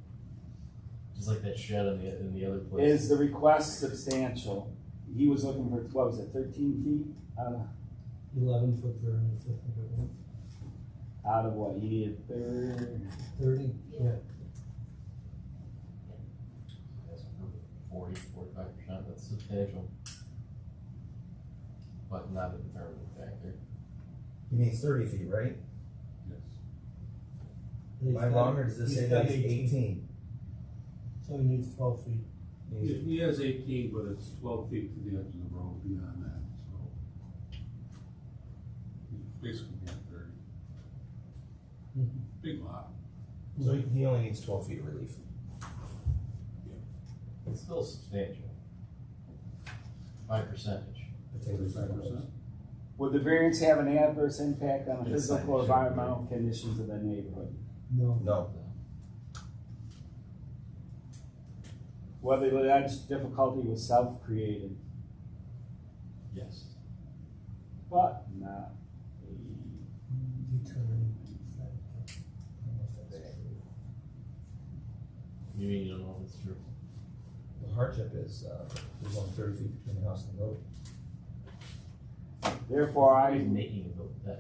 Just like that shed in the other place. Is the request substantial? He was looking for, what was it, 13 feet? 11-foot variance, I think it was. Out of what, he needed 30, yeah. That's 40-45%, that's substantial. But not a determining factor. He needs 30 feet, right? Yes. Am I wrong, or does this say that he's 18? So he needs 12 feet. He has 18, but it's 12 feet to the edge of the road beyond that, so. He's basically got 30. Big lot. So he only needs 12 feet of relief. It's still substantial. By percentage. Potatoes, 5%. Would the variance have an adverse impact on the It's physical or not. environmental conditions of the neighborhood? No. No. Whether the alleged difficulty was self-created, Yes. but not You mean you don't know if it's true? The hardship is, there's only 30 feet between the house and the road. Therefore, He's making a built deck.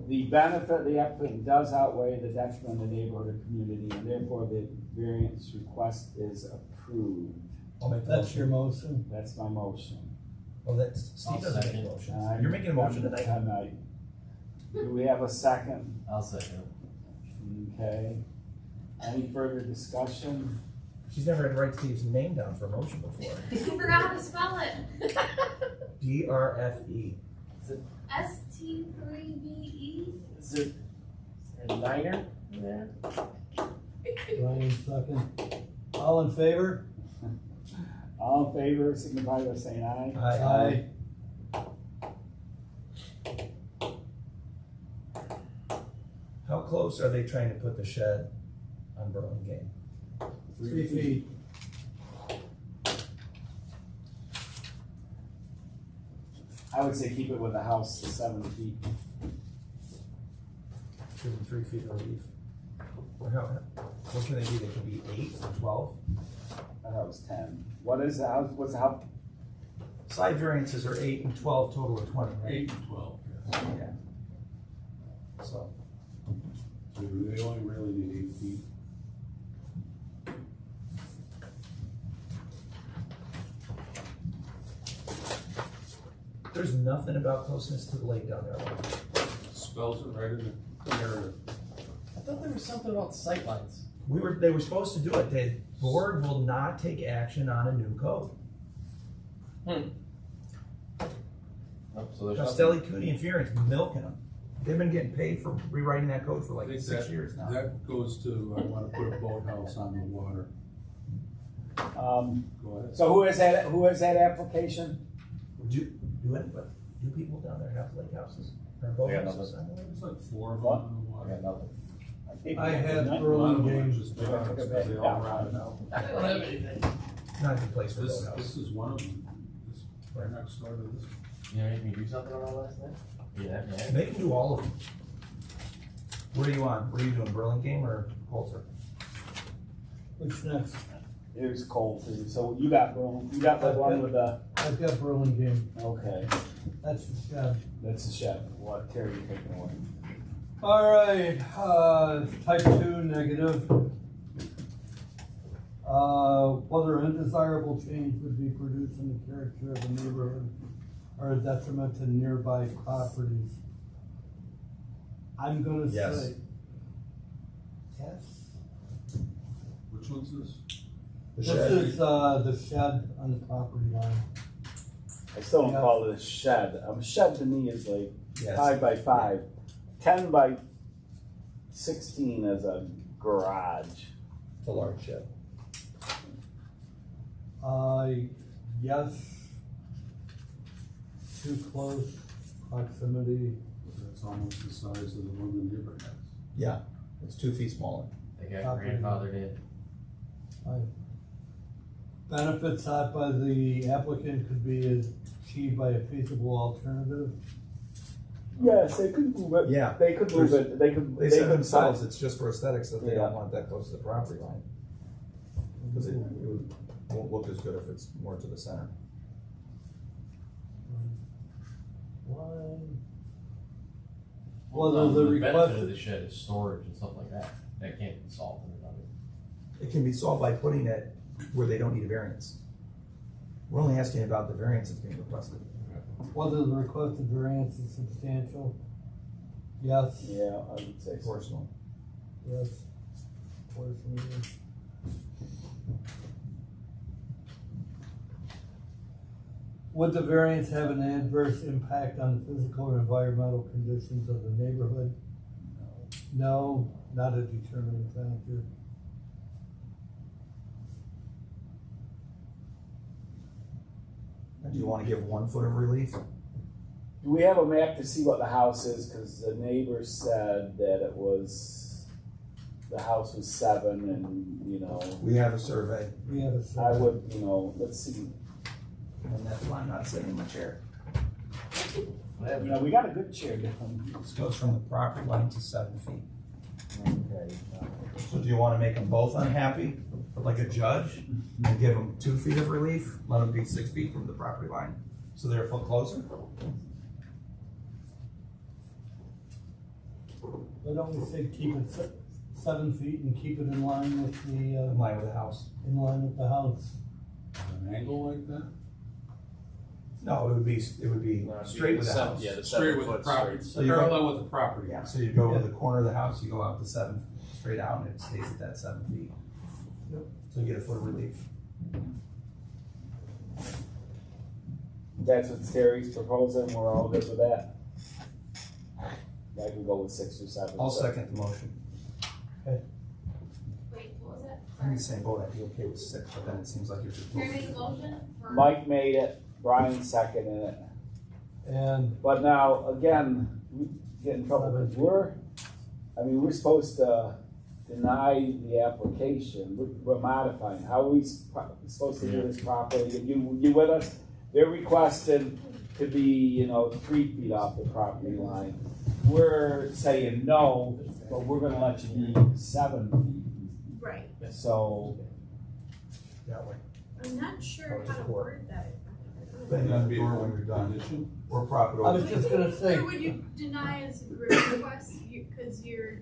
the benefit of the applicant does outweigh the detriment of the neighborhood or community, and therefore the variance request is approved. I'll make the That's your motion? That's my motion. Oh, that's, Steve I'll doesn't make second. motions. You're making a motion tonight? Do we have a second? I'll second. Okay. Any further discussion? She's never had to write Steve's name down for a motion before. You forgot how to spell it. DRFE. ST3BE? Is it a niner there? Ryan, second. All in favor? All in favor, signify by saying aye. Aye. How close are they trying to put the shed on Burlingame? 3 feet. I would say keep it with the house to 7 feet. Give them 3 feet of relief. What can they be? They can be 8 or 12? I thought it was 10. What is the house, what's the house? Side variances are 8 and 12, total of 20, right? 8 and 12, yes. Yeah. So. So they only really need 8 feet. There's nothing about closeness to the lake down there. Spells it right in the narrative. I thought there was something about sightlines. They were supposed to do it. The board will not take action on a new code. Oh, so there's Castelli, Cooney, and Fearing's milking them. They've been getting paid for rewriting that code for I like think 6 years now. That goes to, I want to put a boathouse on the water. Go ahead. So who has that application? Do people down there have lake houses? Or boathouses? It's like 4 of them on the I water. got nothing. I had A lot of Burlingame. them are just barns, because they all rotted out. I don't have anything. Not a good place for a This boathouse. is one of them. This right next door to this. You know, make me do something on that last night? Yeah, man. They can do all of them. What are you on? What are you doing, Burlingame or Coulter? Which next? It was cold too, so you got the one with the, I've got Burlingame. okay, That's the shed. that's the shed, what Terry you taking away? All right, type 2 negative. Whether undesirable change would be produced in the character of the neighborhood or a detriment to nearby properties. I'm gonna Yes. say yes. Which one's this? The This shed. is the shed on the property line. I still don't call it a shed, a shed to me is like Yes. 5 by 5. 10 by 16 is a garage. It's a large shed. Yes. Too close proximity. That's almost the size of the one the neighbor has. Yeah, it's 2 feet smaller. They got grandfathered in. Benefits sought by the applicant could be achieved by a feasible alternative. Yes, they could move it. Yeah. They could move it, they could. They said could themselves find- it's just for aesthetics that they don't want that close to the property line. Because it won't look as good if it's more to the center. Well, the the benefit request, of the shed is storage and stuff like that. That can't be solved in another. It can be solved by putting it where they don't need a variance. We're only asking about the variance that's being requested. whether the requested variance is substantial. Yes. Yeah, I would say so. Proportional. Yes. Proportionally. Would the variance have an adverse impact on the physical or environmental conditions of the neighborhood? No, not a determining factor. Do you wanna give 1 foot of relief? Do we have a map to see what the house is? Cause the neighbor said that it was, the house was 7 and, you know. We have a survey. We have a I survey. would, you know, let's see. And that's why I'm not sitting in my chair. You know, we got a good chair down. This goes from the property line to 7 feet. Okay. So do you wanna make them both unhappy, like a judge, and give them 2 feet of relief, let them be 6 feet from the property line, so they're a foot closer? Why don't we say keep it 7 feet and keep it in line with the, In line with the house. in line with the house? An angle like that? No, it would be straight with the house. Yeah, the Straight 7 with the foot property, straight. So you go- parallel with the property. Yeah, so you go to the corner of the house, you go out to 7, straight out, and it stays at that 7 feet. Yep. So you get a foot of relief. That's what Terry's proposing, we're all good with that? I can go with 6 or 7. I'll second the motion. Wait, what was that? I'm in the same boat, I'd be okay with 6, but then it seems like you're just. Terry made the motion? for- Mike made it, Brian seconded it. And But now, again, we get in trouble because we're supposed to deny the application. We're modifying. How are we supposed to do this properly? You with us? They're requesting to be, you know, 3 feet off the property line. We're saying no, but we're gonna let you be 7 feet. Right. So, That way. I'm not sure how to word that. Then That'd the be door a when you're done, condition. or property. I was just gonna say, Or would you deny as a request, cause you're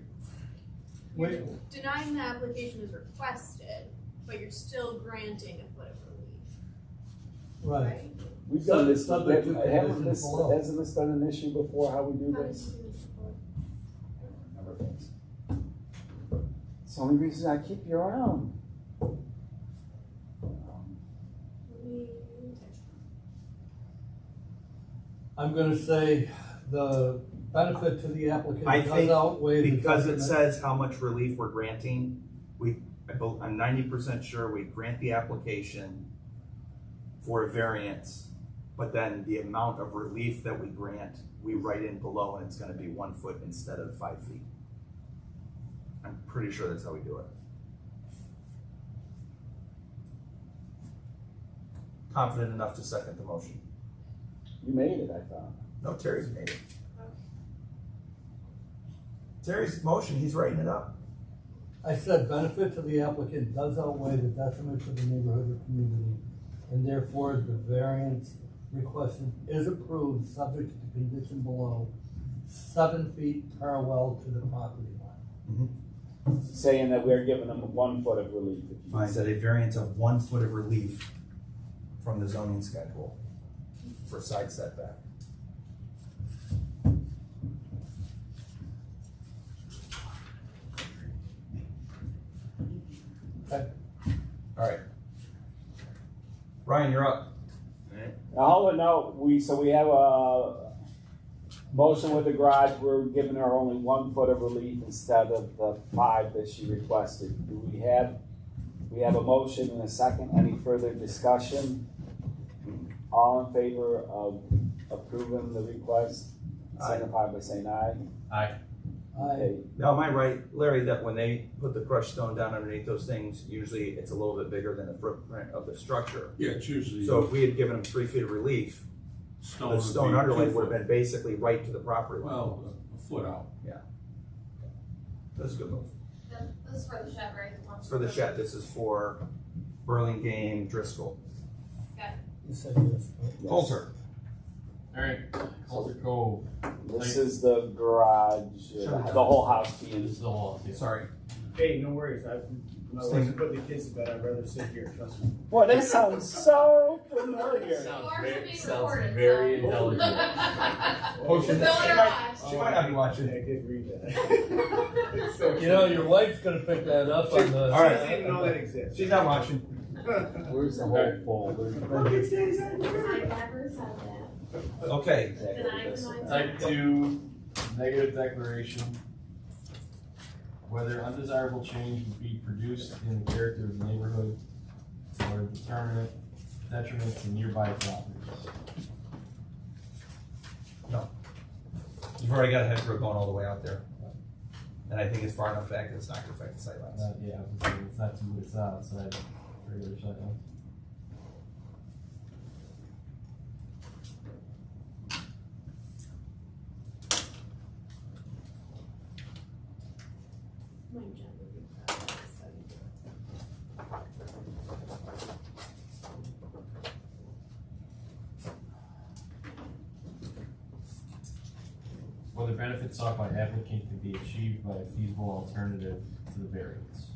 wait, denying the application as requested, but you're still granting a foot of relief, right. right? we've done this, Subject to hasn't conditions below. this been an issue before, how we do How did this? you do this before? Never thinks. It's the only reason I keep you around. Let me- I'm gonna say the benefit to the applicant I does think outweigh the because it detriment. says how much relief we're granting, I'm 90% sure we grant the application for a variance, but then the amount of relief that we grant, we write in below, and it's gonna be 1 foot instead of 5 feet. I'm pretty sure that's how we do it. Confident enough to second the motion. You made it, I thought. No, Terry's made it. Terry's motion, he's writing it up. I said benefit to the applicant does outweigh the detriment to the neighborhood or community, and therefore the variance requested is approved, subject to the condition below, 7 feet parallel to the property line. Saying that we're giving them 1 foot of relief. I said a variance of 1 foot of relief from the zoning schedule for side setback. Okay. All right. Brian, you're up. Now, no, we have a motion with the garage, we're giving her only 1 foot of relief instead of the 5 that she requested. We have a motion and a second, any further discussion? All in favor of approving the request, signify by saying aye. Aye. Okay, Now, am I right, Larry, that when they put the crushed stone down underneath those things, usually it's a little bit bigger than the footprint of the structure? Yeah, it's usually. So if we had given them 3 feet of relief, Stone the would stone be underlay 2 would have foot. been basically right to the property line. Well, a foot out. That's a good move. This is for the shed, right? It's for the shed, this is for Burlingame Driscoll. Okay. You said yes. yes. Coulter. Alright, Coulter Cove. This is the garage, the whole house being. This is the whole, yeah. Sorry. Hey, no worries, when I wasn't putting the kids to bed, I'd rather sit here, trust me. Boy, that sounds so familiar. Sounds very intelligent. Oh, she Bill and she might not be watching. I did read that. So You know, your wife's gonna pick that up on the. All right. She doesn't even know that exists. She's not watching. Where's the whole folder? I never said that. Okay. Did I remind Type you? 2, negative declaration. Whether undesirable change would be produced in the character of the neighborhood or detriment to nearby properties. No. You've already got a hedgerow going all the way out there. And I think it's far enough back that it's not gonna affect the sightlines. Yeah, it's not outside regular sightlines. My job would be proud of this study. Whether benefits sought by applicant can be achieved by a feasible alternative to the variance.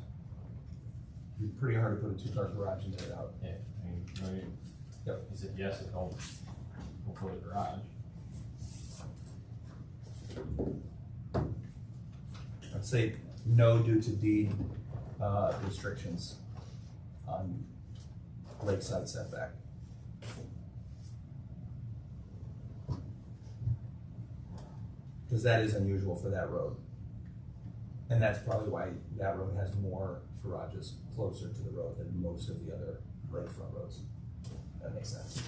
It'd be pretty hard to put a two-car garage in there without. Yeah, I mean, right? Yep. He said yes, and don't put a garage. I'd say no due to deed restrictions on lakeside setback. Because that is unusual for that road. And that's probably why that road has more garages closer to the road than most of the other lakefront roads. That makes sense.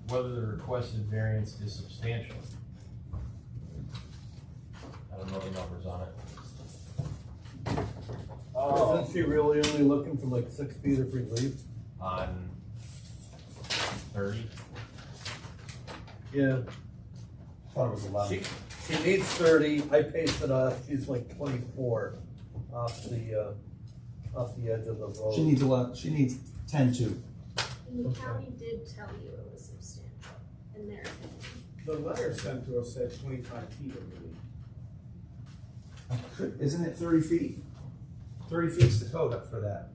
Whether the requested variance is substantial. I don't know the numbers on it. Isn't she really only looking for like 6 feet of relief? On 30? Yeah. Thought it was 11. She needs 30, I paced it off, she's like 24 off the edge of the road. She needs 11, she needs 10-2. And the county did tell you it was substantial in their opinion. The letter sent to us said 25 feet of relief. Isn't it 30 feet? 30 feet's the code up for that.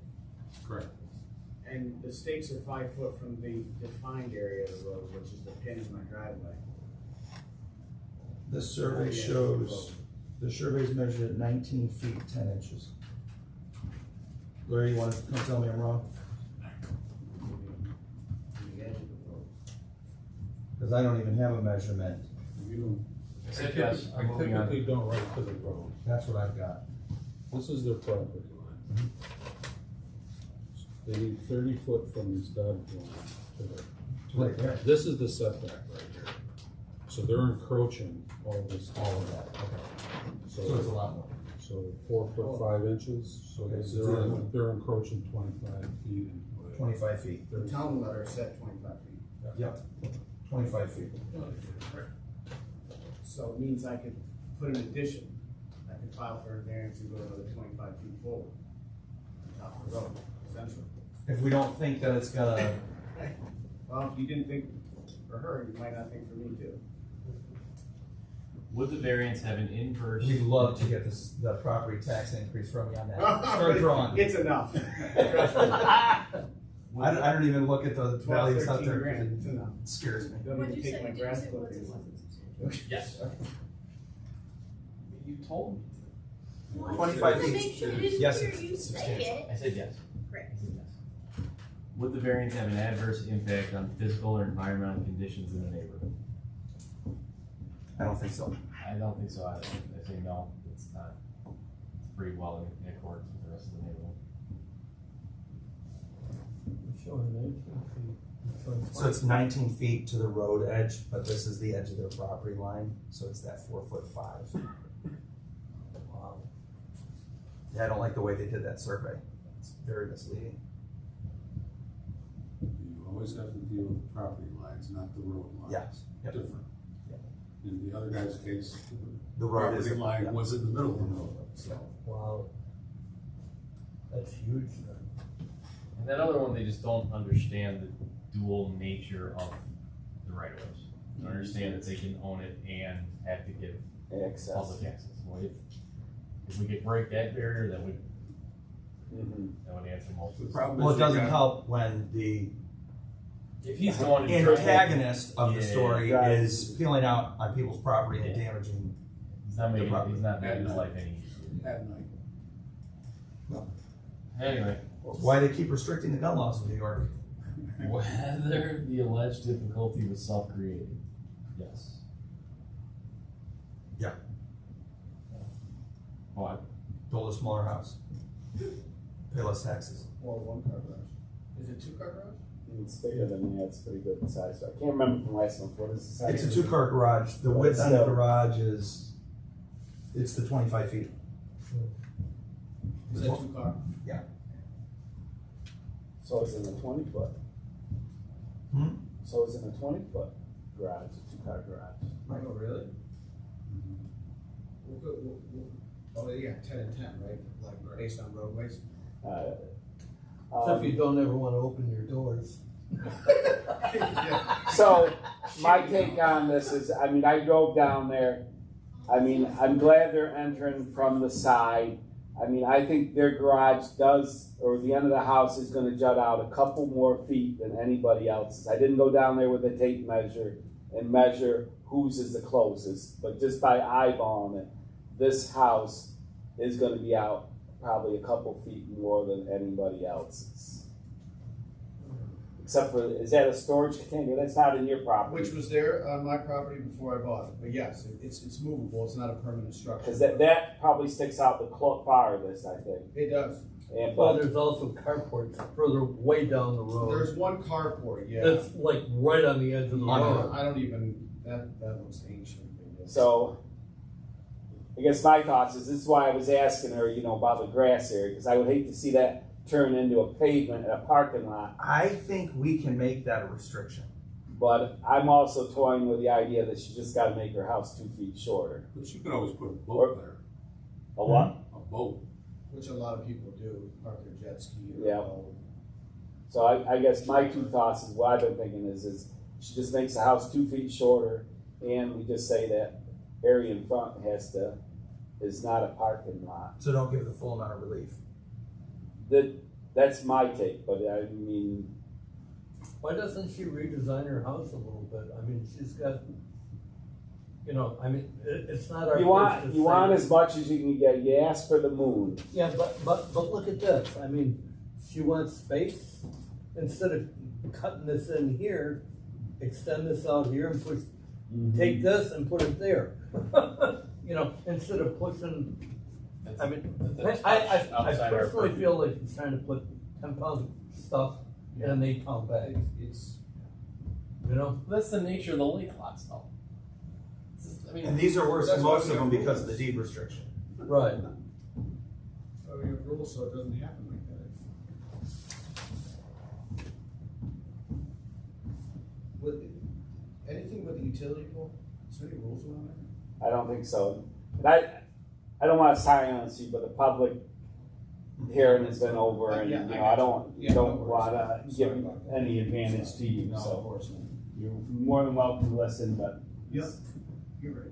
Correct. And the stakes are 5 foot from the defined area of the road, which is the pin in my driveway. The survey shows, the survey's measured at 19 feet, 10 inches. Larry, you want to come tell me I'm wrong? The edge of the road. Because I don't even have a measurement. You I said yes, I I'm moving on. typically don't write to the road. That's what I've got. This is their property line. They need 30 foot from this dotted line to the. Right there. This is the setback right here. So they're encroaching all of this. All of that, okay. So So it's a lot more. So 4 foot 5 inches, so Okay, so they're encroaching 25 feet. 25 feet. The town letter said 25 feet. Yep, 25 feet. So it means I could put an addition. I could file for a variance and go another 25 feet forward. On top of the road, essentially. If we don't think that it's gonna, Well, if you didn't think for her, you might not think for me too. Would the variance have an inverse? we'd love to get this, the property tax increase from you on that. Start drawing. It's enough. I don't even look at the values out 13 there. grand, it's enough. It scares me. Don't What'd even you take say? my Did you grass say what's it clippings. wasn't substantial? Yes. You told me. Well, I 25 just wanted to feet. make sure I didn't Yes, hear it's you say substantial. it. I said yes. Great. I said yes. Would the variance have an adverse impact on physical or environmental conditions in the neighborhood? I don't think so. I don't think so either. I say no, it's not. It's pretty well in accordance with the rest of the neighborhood. Showing 19 feet. Showing So it's 19 feet to the road edge, but this is the edge of their property line, so it's that 4 foot 5. Wow. Yeah, I don't like the way they did that survey. It's very misleading. You always have to deal with property lines, not the road lines. Yes. Yep. Different. Yep. In the other guy's case, The road is. property line yeah. was in the middle of the road, so. Wow. That's huge then. And that other one, they just don't understand the dual nature of the right of ways. They don't understand that they can own it and have to give Access. public access. Well, if we could break that barrier, that would answer most of The the problem Well, is it you doesn't got- help when the If he's going to antagonist of the Yeah, story right. is peeling out on people's property and Yeah. damaging he's not making his life any easier. At night. Anyway. Why they keep restricting the gun laws in New York? Whether the alleged difficulty was self-created, yes. Yeah. What? Build a smaller house. Pay less taxes. Or one car garage. Is it 2-car garage? It's bigger than me, it's pretty good size. I can't remember from last month, what is the size? It's a 2-car garage. The width on the garage is, it's the 25 feet. Is that 2-car? Yeah. So it's in the 20-foot. Hmm? So it's in a 20-foot garage, a 2-car garage. Right. Oh, really? Oh, yeah, 10 and 10, right? Like based on roadways? Except you don't ever wanna open your doors. So, my take on this is, I mean, I drove down there. I mean, I'm glad they're entering from the side. I mean, I think their garage does, or the end of the house is gonna jut out a couple more feet than anybody else's. I didn't go down there with a tape measure and measure whose is the closest, but just by eyeballing it, this house is gonna be out probably a couple feet more than anybody else's. Except for, is that a storage container? That's not in your property. Which was there on my property before I bought it, but yes, it's movable, it's not a permanent structure. Because that probably sticks out the farthest, I think. It does. And, Well, but there's also carports further way down the road. There's one carport, yeah. That's like right on the edge of the road. I don't even, that looks ancient. so, I guess my thoughts is, this is why I was asking her, you know, about the grass area, because I would hate to see that turn into a pavement and a parking lot. I think we can make that a restriction. But I'm also toying with the idea that she just gotta make her house 2 feet shorter. But you could always put a boat there. A what? A boat. Which a lot of people do, park their jet ski or Yeah. a boat. So I guess my 2 thoughts is, what I've been thinking is she just makes the house 2 feet shorter, and we just say that area in front is not a parking lot. So don't give the full amount of relief. That's my take, but I mean, Why doesn't she redesign her house a little bit? I mean, she's got, you know, I mean, it's not our. you want as much as you can get. You ask for the moon. Yeah, but look at this. I mean, she wants space. Instead of cutting this in here, extend this out here and push. Take this and put it there. You know, instead of pushing. I mean, I personally feel like she's trying to put 10 pounds of stuff in an 8-pound bag. It's, you know, that's the nature of the lake lots, though. I mean, And these are worse than That's why most we of them have because of rules. the deed restriction. right. so we have rules so it doesn't happen like that. With, anything with the utility pole, is there any rules around that? I don't think so. And I don't want to silence you, but the public hearing has been over, and Yeah, you I know, I got you. Yeah, don't no worries. want to Sorry give about that. any advantage to you. No, of So course not. you're more than welcome to listen, but Yep, you're right.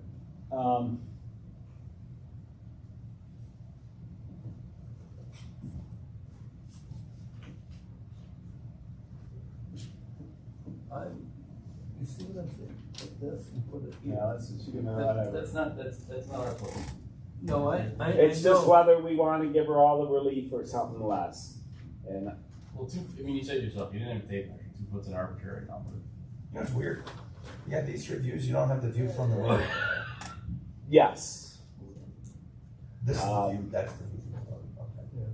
You see what I'm saying? Like this and put it here. yeah, that's what you can whatever. that's not our fault. No, It's I just know. whether we want to give her all the relief or something less. And Well, I mean, you said yourself, you didn't have a tape measure. 2 foot's an arbitrary number. You know, it's weird. You have these three views, you don't have the view from the road. yes, This is the view, that's the view from the road. Okay.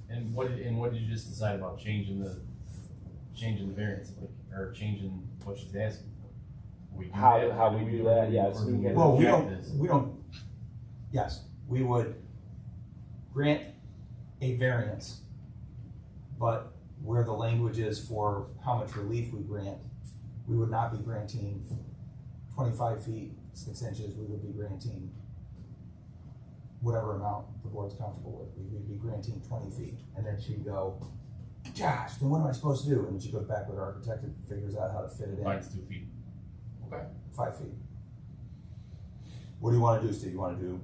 And what did you just decide about changing the variance, like, or changing what she's asking for? We do How that, we or do that, yes, or do we can- Well, reject this? yes, we would grant a variance, but where the language is for how much relief we grant, we would not be granting 25 feet, 6 inches, we would be granting whatever amount the board's comfortable with. We would be granting 20 feet. And then she'd go, gosh, then what am I supposed to do? And then she goes back with her architect and figures out how to fit it in. Mine's 2 feet. Okay. 5 feet. What do you want to do, Steve? You want to do?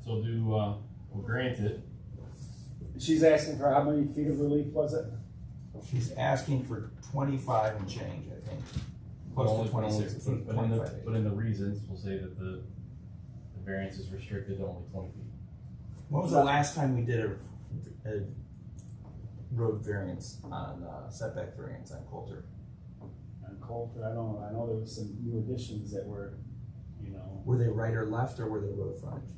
So we'll grant it. she's asking for how many feet of relief was it? She's asking for 25 and change, I think. Close to 26, But 25. in the reasons, we'll say that the variance is restricted to only 20 feet. When was the last time we did a road variance on, setback variance on Coulter? On Coulter, I know there was some new additions that were, you know, Were they right or left, or were they road frontage?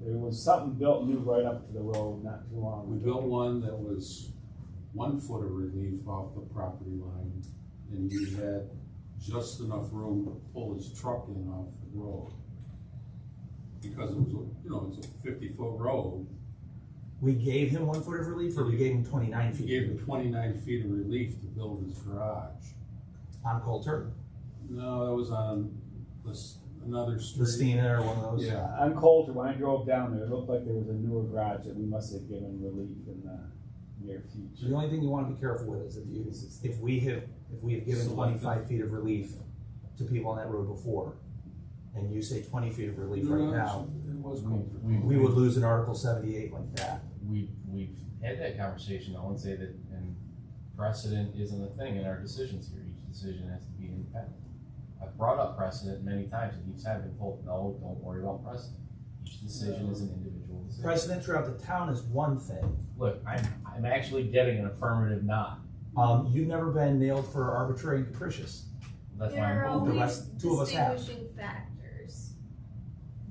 there was something built new right up to the road not too long We ago. built one that was 1 foot of relief off the property line, and he had just enough room to pull his truck in off the road. Because it was, it's a 50-foot road. We gave him 1 foot of relief, or we gave him 29 We feet? gave him 29 feet of relief to build his garage. On Coulter? No, that was on another street. Listina or one of those? Yeah. On Coulter, when I drove down there, it looked like there was a newer garage that we must have given relief in the near So future. the only thing you wanna be careful with is if we have given 25 feet of relief to people on that road before, and you say 20 feet of relief right now, It was Coulter. we would lose an Article 78 like that. We've had that conversation, I would say that, and precedent isn't a thing in our decisions here, each decision has to be independent. I've brought up precedent many times, and each time I've been told, no, don't worry about precedent. Each decision is an individual decision. Precedent throughout the town is one thing. Look, I'm actually getting an affirmative nod. You've never been nailed for arbitrary and capricious. That's why There are I'm The always rest, 2 of us have. distinguishing factors.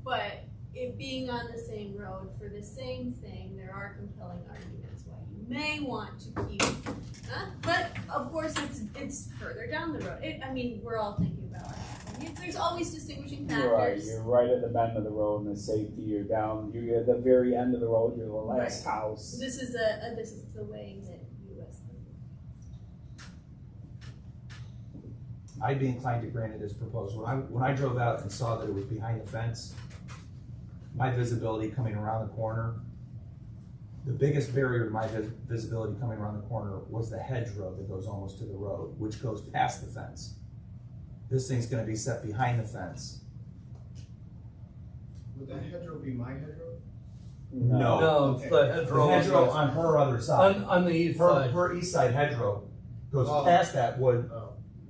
But it being on the same road for the same thing, there are compelling arguments why you may want to keep, but of course it's further down the road. We're all thinking about it. There's always distinguishing You're right, factors. you're right at the bend of the road and the safety, you're you're at the very end of the road, you're the last house. This is the way that US. I'd be inclined to grant it as proposed. When I drove out and saw that it was behind the fence, my visibility coming around the corner, the biggest barrier to my visibility coming around the corner was the hedgerow that goes almost to the road, which goes past the fence. This thing's gonna be set behind the fence. Would that hedgerow be my hedgerow? No. No, it's the hedgerow. The hedgerow on her other side. On the east side. Her east side hedgerow goes past that wood,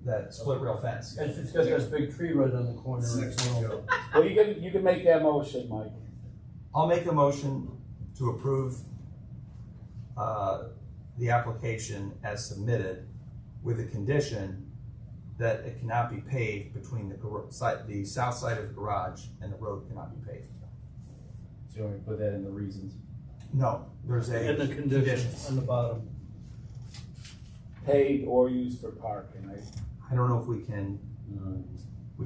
that split rail fence. It's got that big tree right on the corner. Well, you can make that motion, Mike. I'll make a motion to approve the application as submitted with the condition that it cannot be paved between the south side of the garage and the road cannot be paved. So you want me to put that in the reasons? No, there's a. And the conditions on the bottom. Paid or used for parking, I don't know if we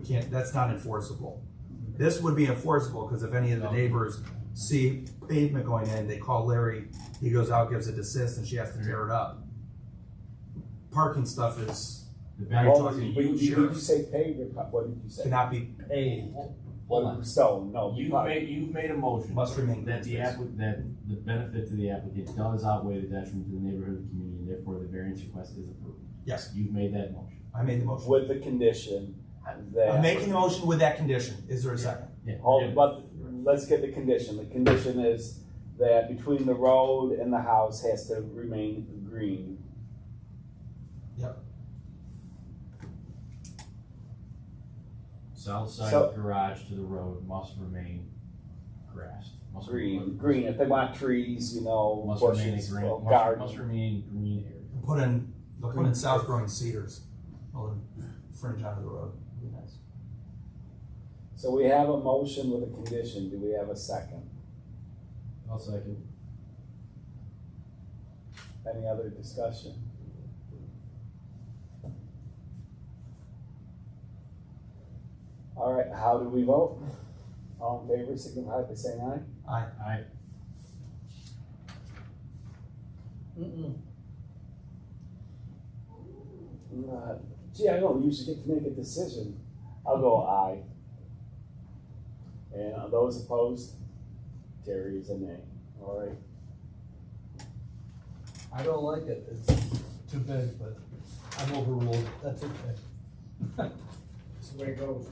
can't, that's not enforceable. This would be enforceable, because if any of the neighbors see pavement going in, they call Larry, he goes out, gives a desist, and she has to tear it up. Parking stuff is, now you're talking Did you sheriff, say paid or what did you say? cannot be paid. Hold on. So, no. You've made a motion. Must remain that that the benefit to the applicant does outweigh the detriment to the neighborhood and community, and therefore the variance request is approved. Yes. You've made that motion. I made the motion. With the condition that. I'm making the motion with that condition. Is there a second? Yeah. But let's get the condition. The condition is that between the road and the house has to remain green. Yep. South side of the garage to the road must remain grassed. Green. If they want trees, must bushes, remain a green, garden. must remain green area. Put in south growing cedars. I'll fringe onto the road. Be nice. So we have a motion with a condition. Do we have a second? I'll second. Any other discussion? All right, how do we vote? All in favor, signify by saying aye. Aye. Aye. Gee, I don't usually get to make a decision. I'll go aye. And those opposed, Terry is a nay. All right. I don't like it. It's too big, but I'm overruled. That's okay. That's the way it goes.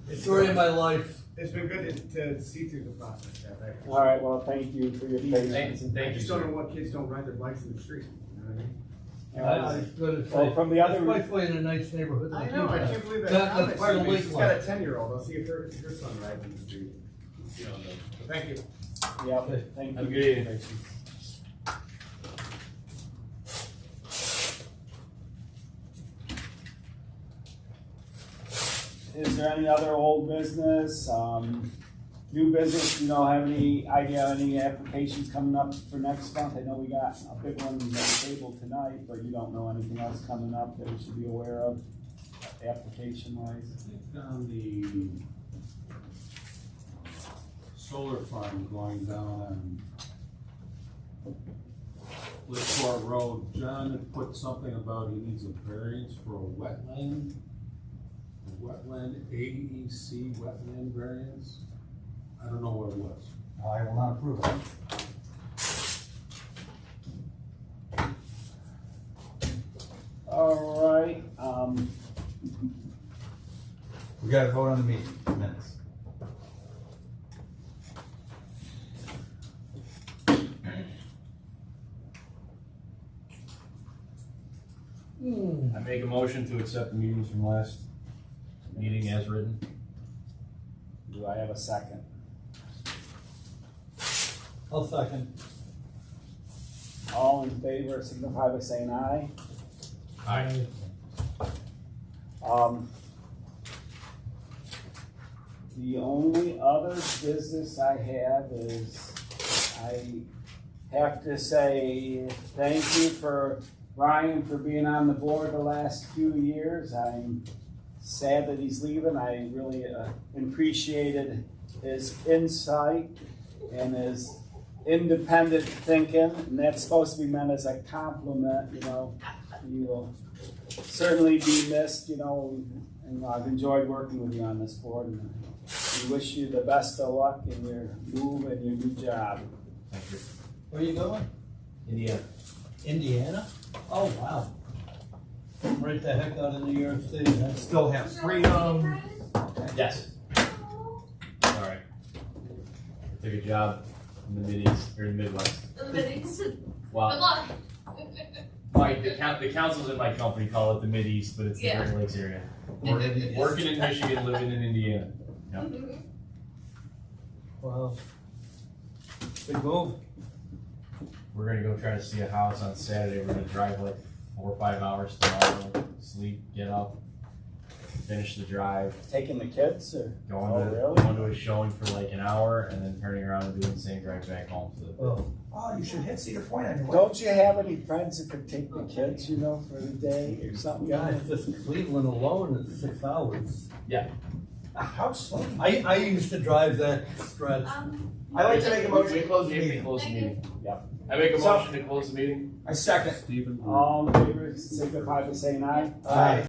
It's story of my life. It's been good to see through the process, Jeff. All right, well, thank you for your patience. I just don't know what kids don't ride their bikes in the street, you know what I mean? I was gonna say, Well, from the other. especially in a nice neighborhood I like know, you I got. can't believe that That's comment, part of she's got a Lakeland. 10-year-old, I'll see if her son rides in the street. You know, but thank you. Yeah, thank you. Have a good evening. Is there any other old business, new business, you know, have any idea, any applications coming up for next month? I know we got a big one on the table tonight, but you don't know anything else coming up that we should be aware of, application wise? On the solar farm going down on Lakeshore Road, John had put something about he needs a variance for a wetland AEC wetland variance. I don't know what it was. I will not approve it. All right, We gotta vote on the meeting minutes. I make a motion to accept the meetings from last meeting as written. do I have a second? I'll second. All in favor, signify by saying aye. Aye. The only other business I have is, I have to say thank you for Ryan for being on the board the last few years. I'm sad that he's leaving. I really appreciated his insight and his independent thinking, and that's supposed to be meant as a compliment, you know. You will certainly be missed, you know, and I've enjoyed working with you on this board, and we wish you the best of luck in your move and your new job. Thank you. Where are you going? Indiana. Indiana? Oh, wow. Right the heck out of New York City, huh? Still have freedom. Yes. All right. I took a job in the Mideast, or the Midwest. The Mideast. Good Wow. luck. The councils in my company call it the Mideast, but it's the Yeah. Great Lakes area. Working in Michigan, living in Indiana. Yep. Wow. Big move. We're gonna go try to see a house on Saturday. We're gonna drive like 4 or 5 hours tomorrow, sleep, get up, finish the drive. Taking the kids, or? Going to a showing for like an hour and then turning around and doing the same drive back home. Oh, you should hit Cedar Point on your way. Don't you have any friends that could take the kids, you know, for the day or something? Guys, just Cleveland alone is 6 hours. Yeah. How slow? I used to drive that stretch. I'd like to make a motion to close the meeting. Close the meeting. Yep. I make a motion to close the meeting. I second. Stephen? All in favor, signify by saying aye. Aye.